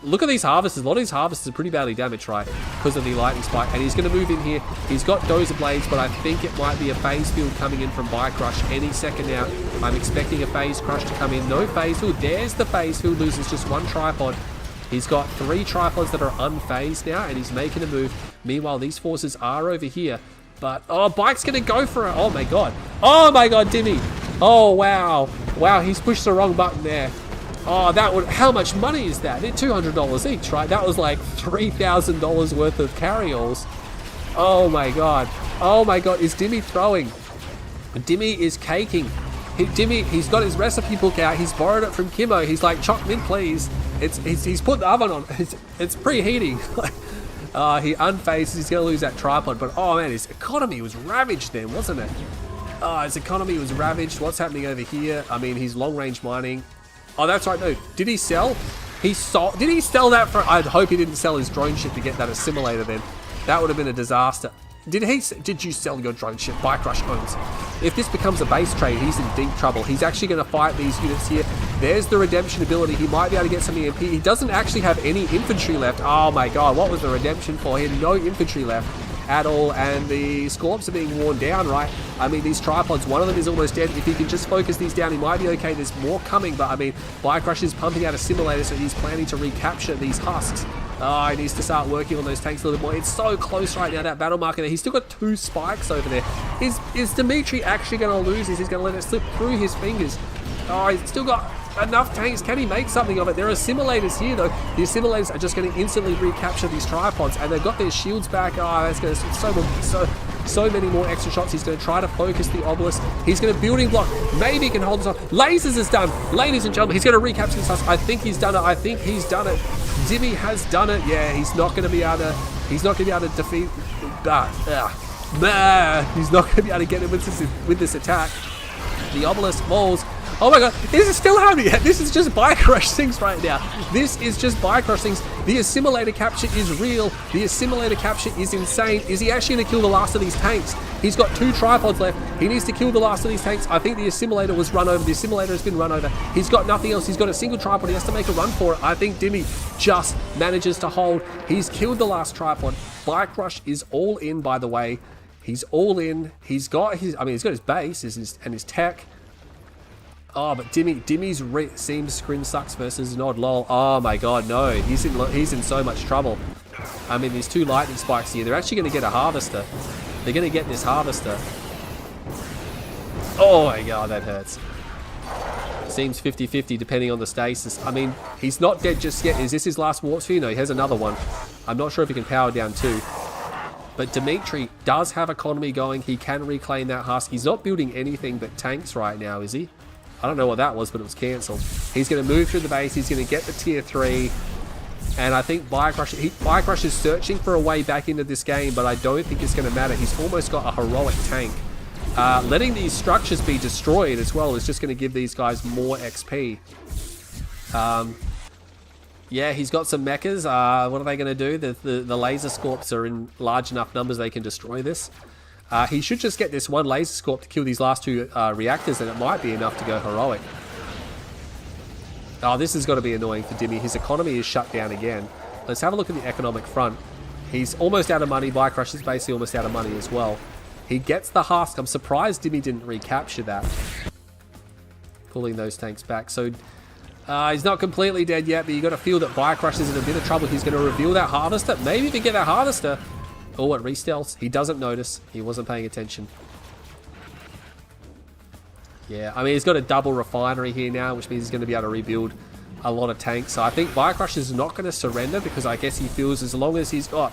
Look at these harvesters. A lot of these harvesters are pretty badly damaged, right? Because of the lightning spike. And he's going to move in here. He's got Dozer Blades, but I think it might be a phase field coming in from BikeRush any second now. I'm expecting a phase crush to come in. No phase field. There's the phase field. Loses just 1 tripod. He's got 3 tripods that are unphased now, and he's making a move. Meanwhile, these forces are over here. But, oh, Bike's going to go for it. Oh, my God. Oh, my God, Dimmy. Oh, wow. Wow, he's pushed the wrong button there. Oh, that would... How much money is that? They're $200 each, right? That was like $3,000 worth of carry-alls. Oh, my God. Oh, my God. Is Dimmy throwing? Dimmy is caking. He's got his recipe book out. He's borrowed it from Kimmo. He's like, chop mint, please. He's put the oven on. It's preheating. He unphases. He's going to lose that tripod. But, oh, man, his economy was ravaged then, wasn't it? Oh, his economy was ravaged. What's happening over here? I mean, he's long-range mining. Oh, that's right. No, did he sell? Did he sell that for... I'd hope he didn't sell his drone ship to get that assimilator then. That would have been a disaster. Did you sell your drone ship? BikeRushOwnz. If this becomes a base trade, he's in deep trouble. He's actually going to fight these units here. There's the redemption ability. He might be able to get some EMP. He doesn't actually have any infantry left. Oh my God, what was the redemption for? He had no infantry left at all, and the Scorps are being worn down, right? I mean, these tripods, one of them is almost dead. If he can just focus these down, he might be okay. There's more coming, but I mean, BikeRush is pumping out a simulator, so he's planning to recapture these husks. Oh, he needs to start working on those tanks a little more. It's so close right now, that battle marker there. He's still got 2 spikes over there. Is Dimitri actually going to lose this? He's going to let it slip through his fingers. Oh, he's still got enough tanks. Can he make something of it? There are simulators here, though. The simulators are just going to instantly recapture these tripods, and they've got their shields back. Oh, that's going to so many more extra shots. He's going to try to focus the obelisk. He's going to building block. Maybe he can hold this on. Lasers is done. Ladies and gentlemen, he's going to recapture this house. I think he's done it. Dimmy has done it. Yeah, he's not going to be able to. He's not going to be able to defeat. He's not going to be able to get him with this attack. The obelisk falls. Oh my god, this is still happening. This is just Bike Rush things right now. This is just Bike Rush things. The assimilator capture is real. The assimilator capture is insane. Is he actually going to kill the last of these tanks? He's got 2 tripods left. He needs to kill the last of these tanks. I think the assimilator was run over. The assimilator has been run over. He's got nothing else. He's got a single tripod. He has to make a run for it. I think Dimmy just manages to hold. He's killed the last tripod. Bike Rush is all in, by the way. He's all in. He's got his, he's got his base and his tech. Oh, but Dimmy's seems scrim sucks versus Nod. Lol. Oh my god, no. He's in so much trouble. I mean, these 2 lightning spikes here. They're actually going to get a harvester. They're going to get this harvester. Oh my god, that hurts. Seems 50-50 depending on the stasis. I mean, he's not dead just yet. Is this his last warp sphere? No, he has another one. I'm not sure if he can power down 2. But Dimitri does have economy going. He can reclaim that husk. He's not building anything but tanks right now, is he? I don't know what that was, but it was cancelled. He's going to move through the base. He's going to get the tier 3. And I think Bike Rush is searching for a way back into this game, but I don't think it's going to matter. He's almost got a heroic tank. Letting these structures be destroyed as well is just going to give these guys more XP. Yeah, he's got some mechas. What are they going to do? The laser scorps are in large enough numbers they can destroy this. He should just get this 1 laser scorp to kill these last 2 reactors, and it might be enough to go heroic. Oh, this has got to be annoying for Dimmy. His economy is shut down again. Let's have a look at the economic front. He's almost out of money. Bike Rush is basically almost out of money as well. He gets the husk. I'm surprised Dimmy didn't recapture that. Pulling those tanks back. So he's not completely dead yet, but you got to feel that Bike Rush is in a bit of trouble. He's going to reveal that harvester. Maybe if he get that harvester. Oh, it restells. He doesn't notice. He wasn't paying attention. Yeah, I mean, he's got a double refinery here now, which means he's going to be able to rebuild a lot of tanks. So I think Bike Rush is not going to surrender because I guess he feels as long as he's got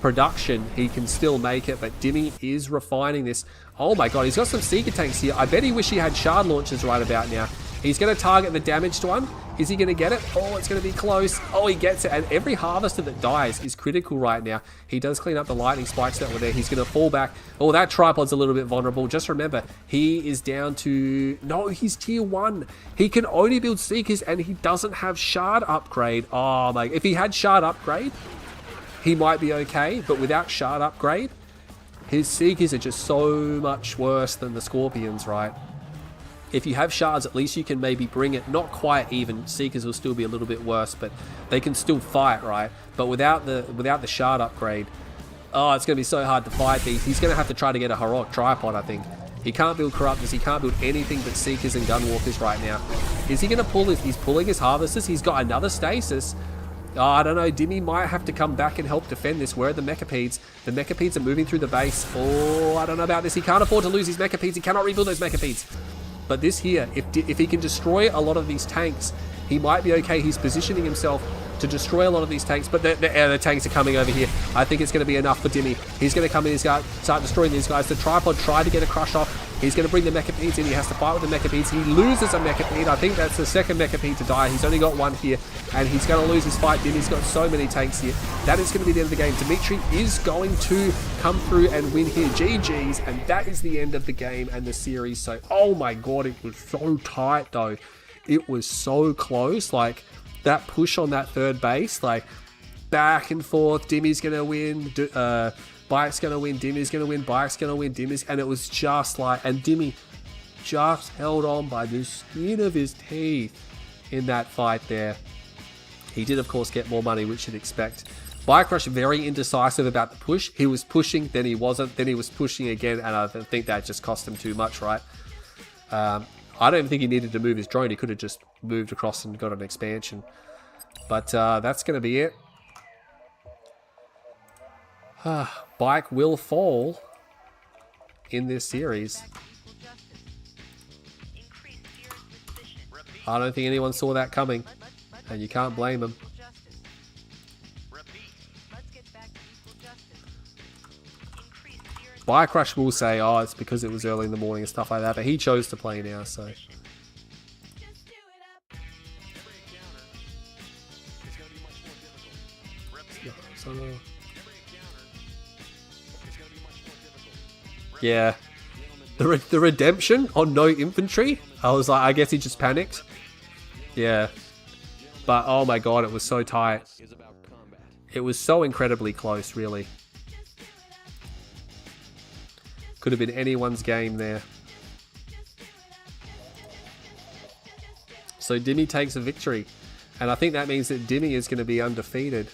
production, he can still make it. But Dimmy is refining this. Oh my god, he's got some Seeker tanks here. I bet he wish he had shard launchers right about now. He's going to target the damaged one. Is he going to get it? Oh, it's going to be close. Oh, he gets it. And every harvester that dies is critical right now. He does clean up the lightning spikes that were there. He's going to fall back. Oh, that tripod's a little bit vulnerable. Just remember, he is down to... No, he's tier 1. He can only build Seekers and he doesn't have shard upgrade. Oh, my... If he had shard upgrade, he might be okay. But without shard upgrade, his Seekers are just so much worse than the Scorpions, right? If you have shards, at least you can maybe bring it not quite even. Seekers will still be a little bit worse, but they can still fight, right? But without the shard upgrade, oh, it's going to be so hard to fight these. He's going to have to try to get a heroic tripod, I think. He can't build Corruptors. He can't build anything but Seekers and Gunwalkers right now. Is he going to pull his... He's pulling his Harvesters. He's got another Stasis. Oh, I don't know. Dimmy might have to come back and help defend this. Where are the Mechapedes? The Mechapedes are moving through the base. Oh, I don't know about this. He can't afford to lose his Mechapedes. He cannot rebuild those Mechapedes. But this here, if he can destroy a lot of these tanks, he might be okay. He's positioning himself to destroy a lot of these tanks, but the tanks are coming over here. I think it's going to be enough for Dimmy. He's going to come in, he's going to start destroying these guys. The tripod tried to get a crush off. He's going to bring the Mechapedes in. He has to fight with the Mechapedes. He loses a Mechapede. I think that's the second Mechapede to die. He's only got 1 here, and he's going to lose his fight. Dimmy's got so many tanks here. That is going to be the end of the game. Dimitri is going to come through and win here. GG's, and that is the end of the game and the series. So, oh my god, it was so tight, though. It was so close. Like, that push on that third base, like, back and forth. Dimmy's going to win. Bike's going to win, Dimmy's going to win, Bike's going to win, Dimmy's... And it was just like... And Dimmy just held on by the skin of his teeth in that fight there. He did, of course, get more money, which you'd expect. Bike Rush very indecisive about the push. He was pushing, then he wasn't, then he was pushing again, and I think that just cost him too much, right? I don't even think he needed to move his drone. He could have just moved across and got an expansion. But that's going to be it. Bike will fall in this series. I don't think anyone saw that coming, and you can't blame him. Bike Rush will say, oh, it's because it was early in the morning and stuff like that, but he chose to play now, so... Yeah. The redemption on no infantry? I was like, I guess he just panicked. Yeah. But, oh my god, it was so tight. It was so incredibly close, really. Could have been anyone's game there. So Dimmy takes a victory. And I think that means that Dimmy is going to be undefeated.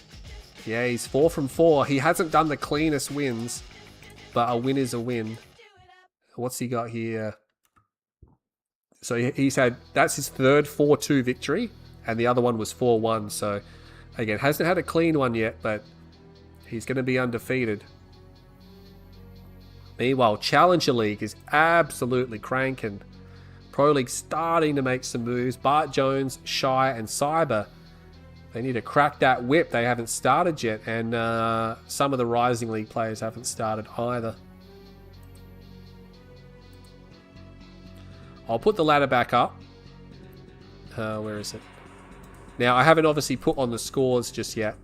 Yeah, he's 4 from 4. He hasn't done the cleanest wins. But a win is a win. What's he got here? So he's had... That's his third 4-2 victory. And the other one was 4-1. So, again, hasn't had a clean one yet. But he's going to be undefeated. Meanwhile, Challenger League is absolutely cranking. Pro League starting to make some moves. Bart Jones, Shy, and Cyber. They need to crack that whip. They haven't started yet. And some of the Rising League players haven't started either. I'll put the ladder back up. Where is it? Now, I haven't obviously put on the scores just yet.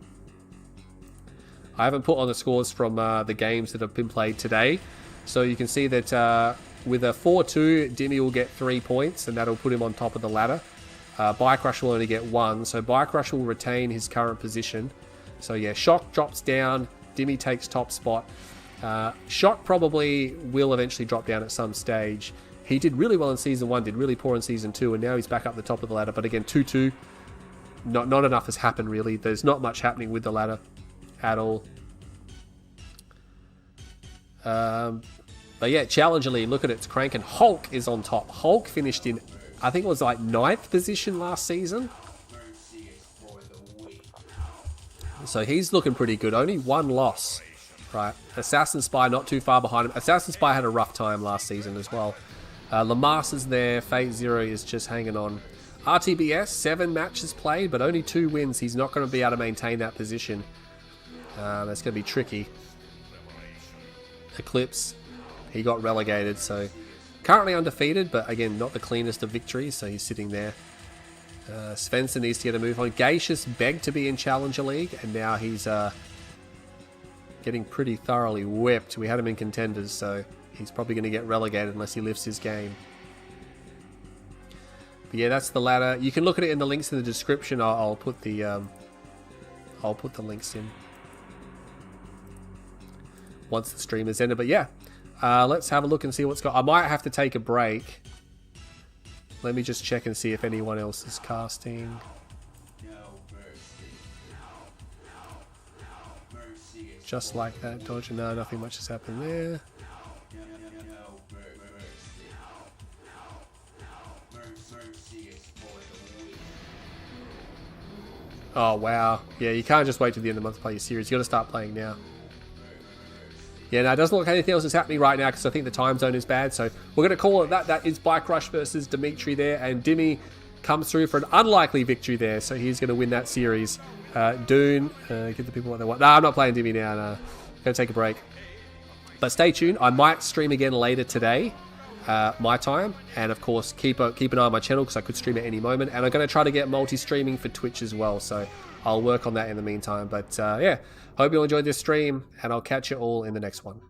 I haven't put on the scores from the games that have been played today. So you can see that with a 4-2, Dimmy will get 3 points, and that'll put him on top of the ladder. BikeRush will only get 1, so BikeRush will retain his current position. So yeah, Shock drops down, Dimmy takes top spot. Shock probably will eventually drop down at some stage. He did really well in Season 1, did really poor in Season 2, and now he's back up the top of the ladder. But again, 2-2, not enough has happened really. There's not much happening with the ladder at all. But yeah, Challenger League, look at it, it's cranking. Hulk is on top. Hulk finished in, I think it was like 9th position last season. So he's looking pretty good. Only 1 loss. Right. Assassin Spy not too far behind him. Assassin Spy had a rough time last season as well. Lamaster's there. Fate Zero is just hanging on. RTBS, 7 matches played, but only 2 wins. He's not going to be able to maintain that position. That's going to be tricky. Eclipse, he got relegated, so currently undefeated, but again, not the cleanest of victories, so he's sitting there. Svensson needs to get a move on. Gaseous begged to be in Challenger League, and now he's getting pretty thoroughly whipped. We had him in Contenders, so he's probably going to get relegated unless he lifts his game. But yeah, that's the ladder. You can look at it in the links in the description. I'll put the links in once the stream is ended. But yeah, let's have a look and see what's got. I might have to take a break. Let me just check and see if anyone else is casting. Just like that, dodge. No, nothing much has happened there. Oh wow, yeah, you can't just wait till the end of the month to play your series. You got to start playing now. Yeah, no, it doesn't look like anything else is happening right now because I think the time zone is bad. So we're going to call it that. That is BikeRush versus Dimitri there. And Dimmy comes through for an unlikely victory there. So he's going to win that series. Dune, give the people what they want. No, I'm not playing Dimmy now. No. Going to take a break. But stay tuned. I might stream again later today, my time. And of course, keep an eye on my channel because I could stream at any moment. And I'm going to try to get multi-streaming for Twitch as well. So I'll work on that in the meantime. But yeah, hope you all enjoyed this stream. And I'll catch you all in the next one.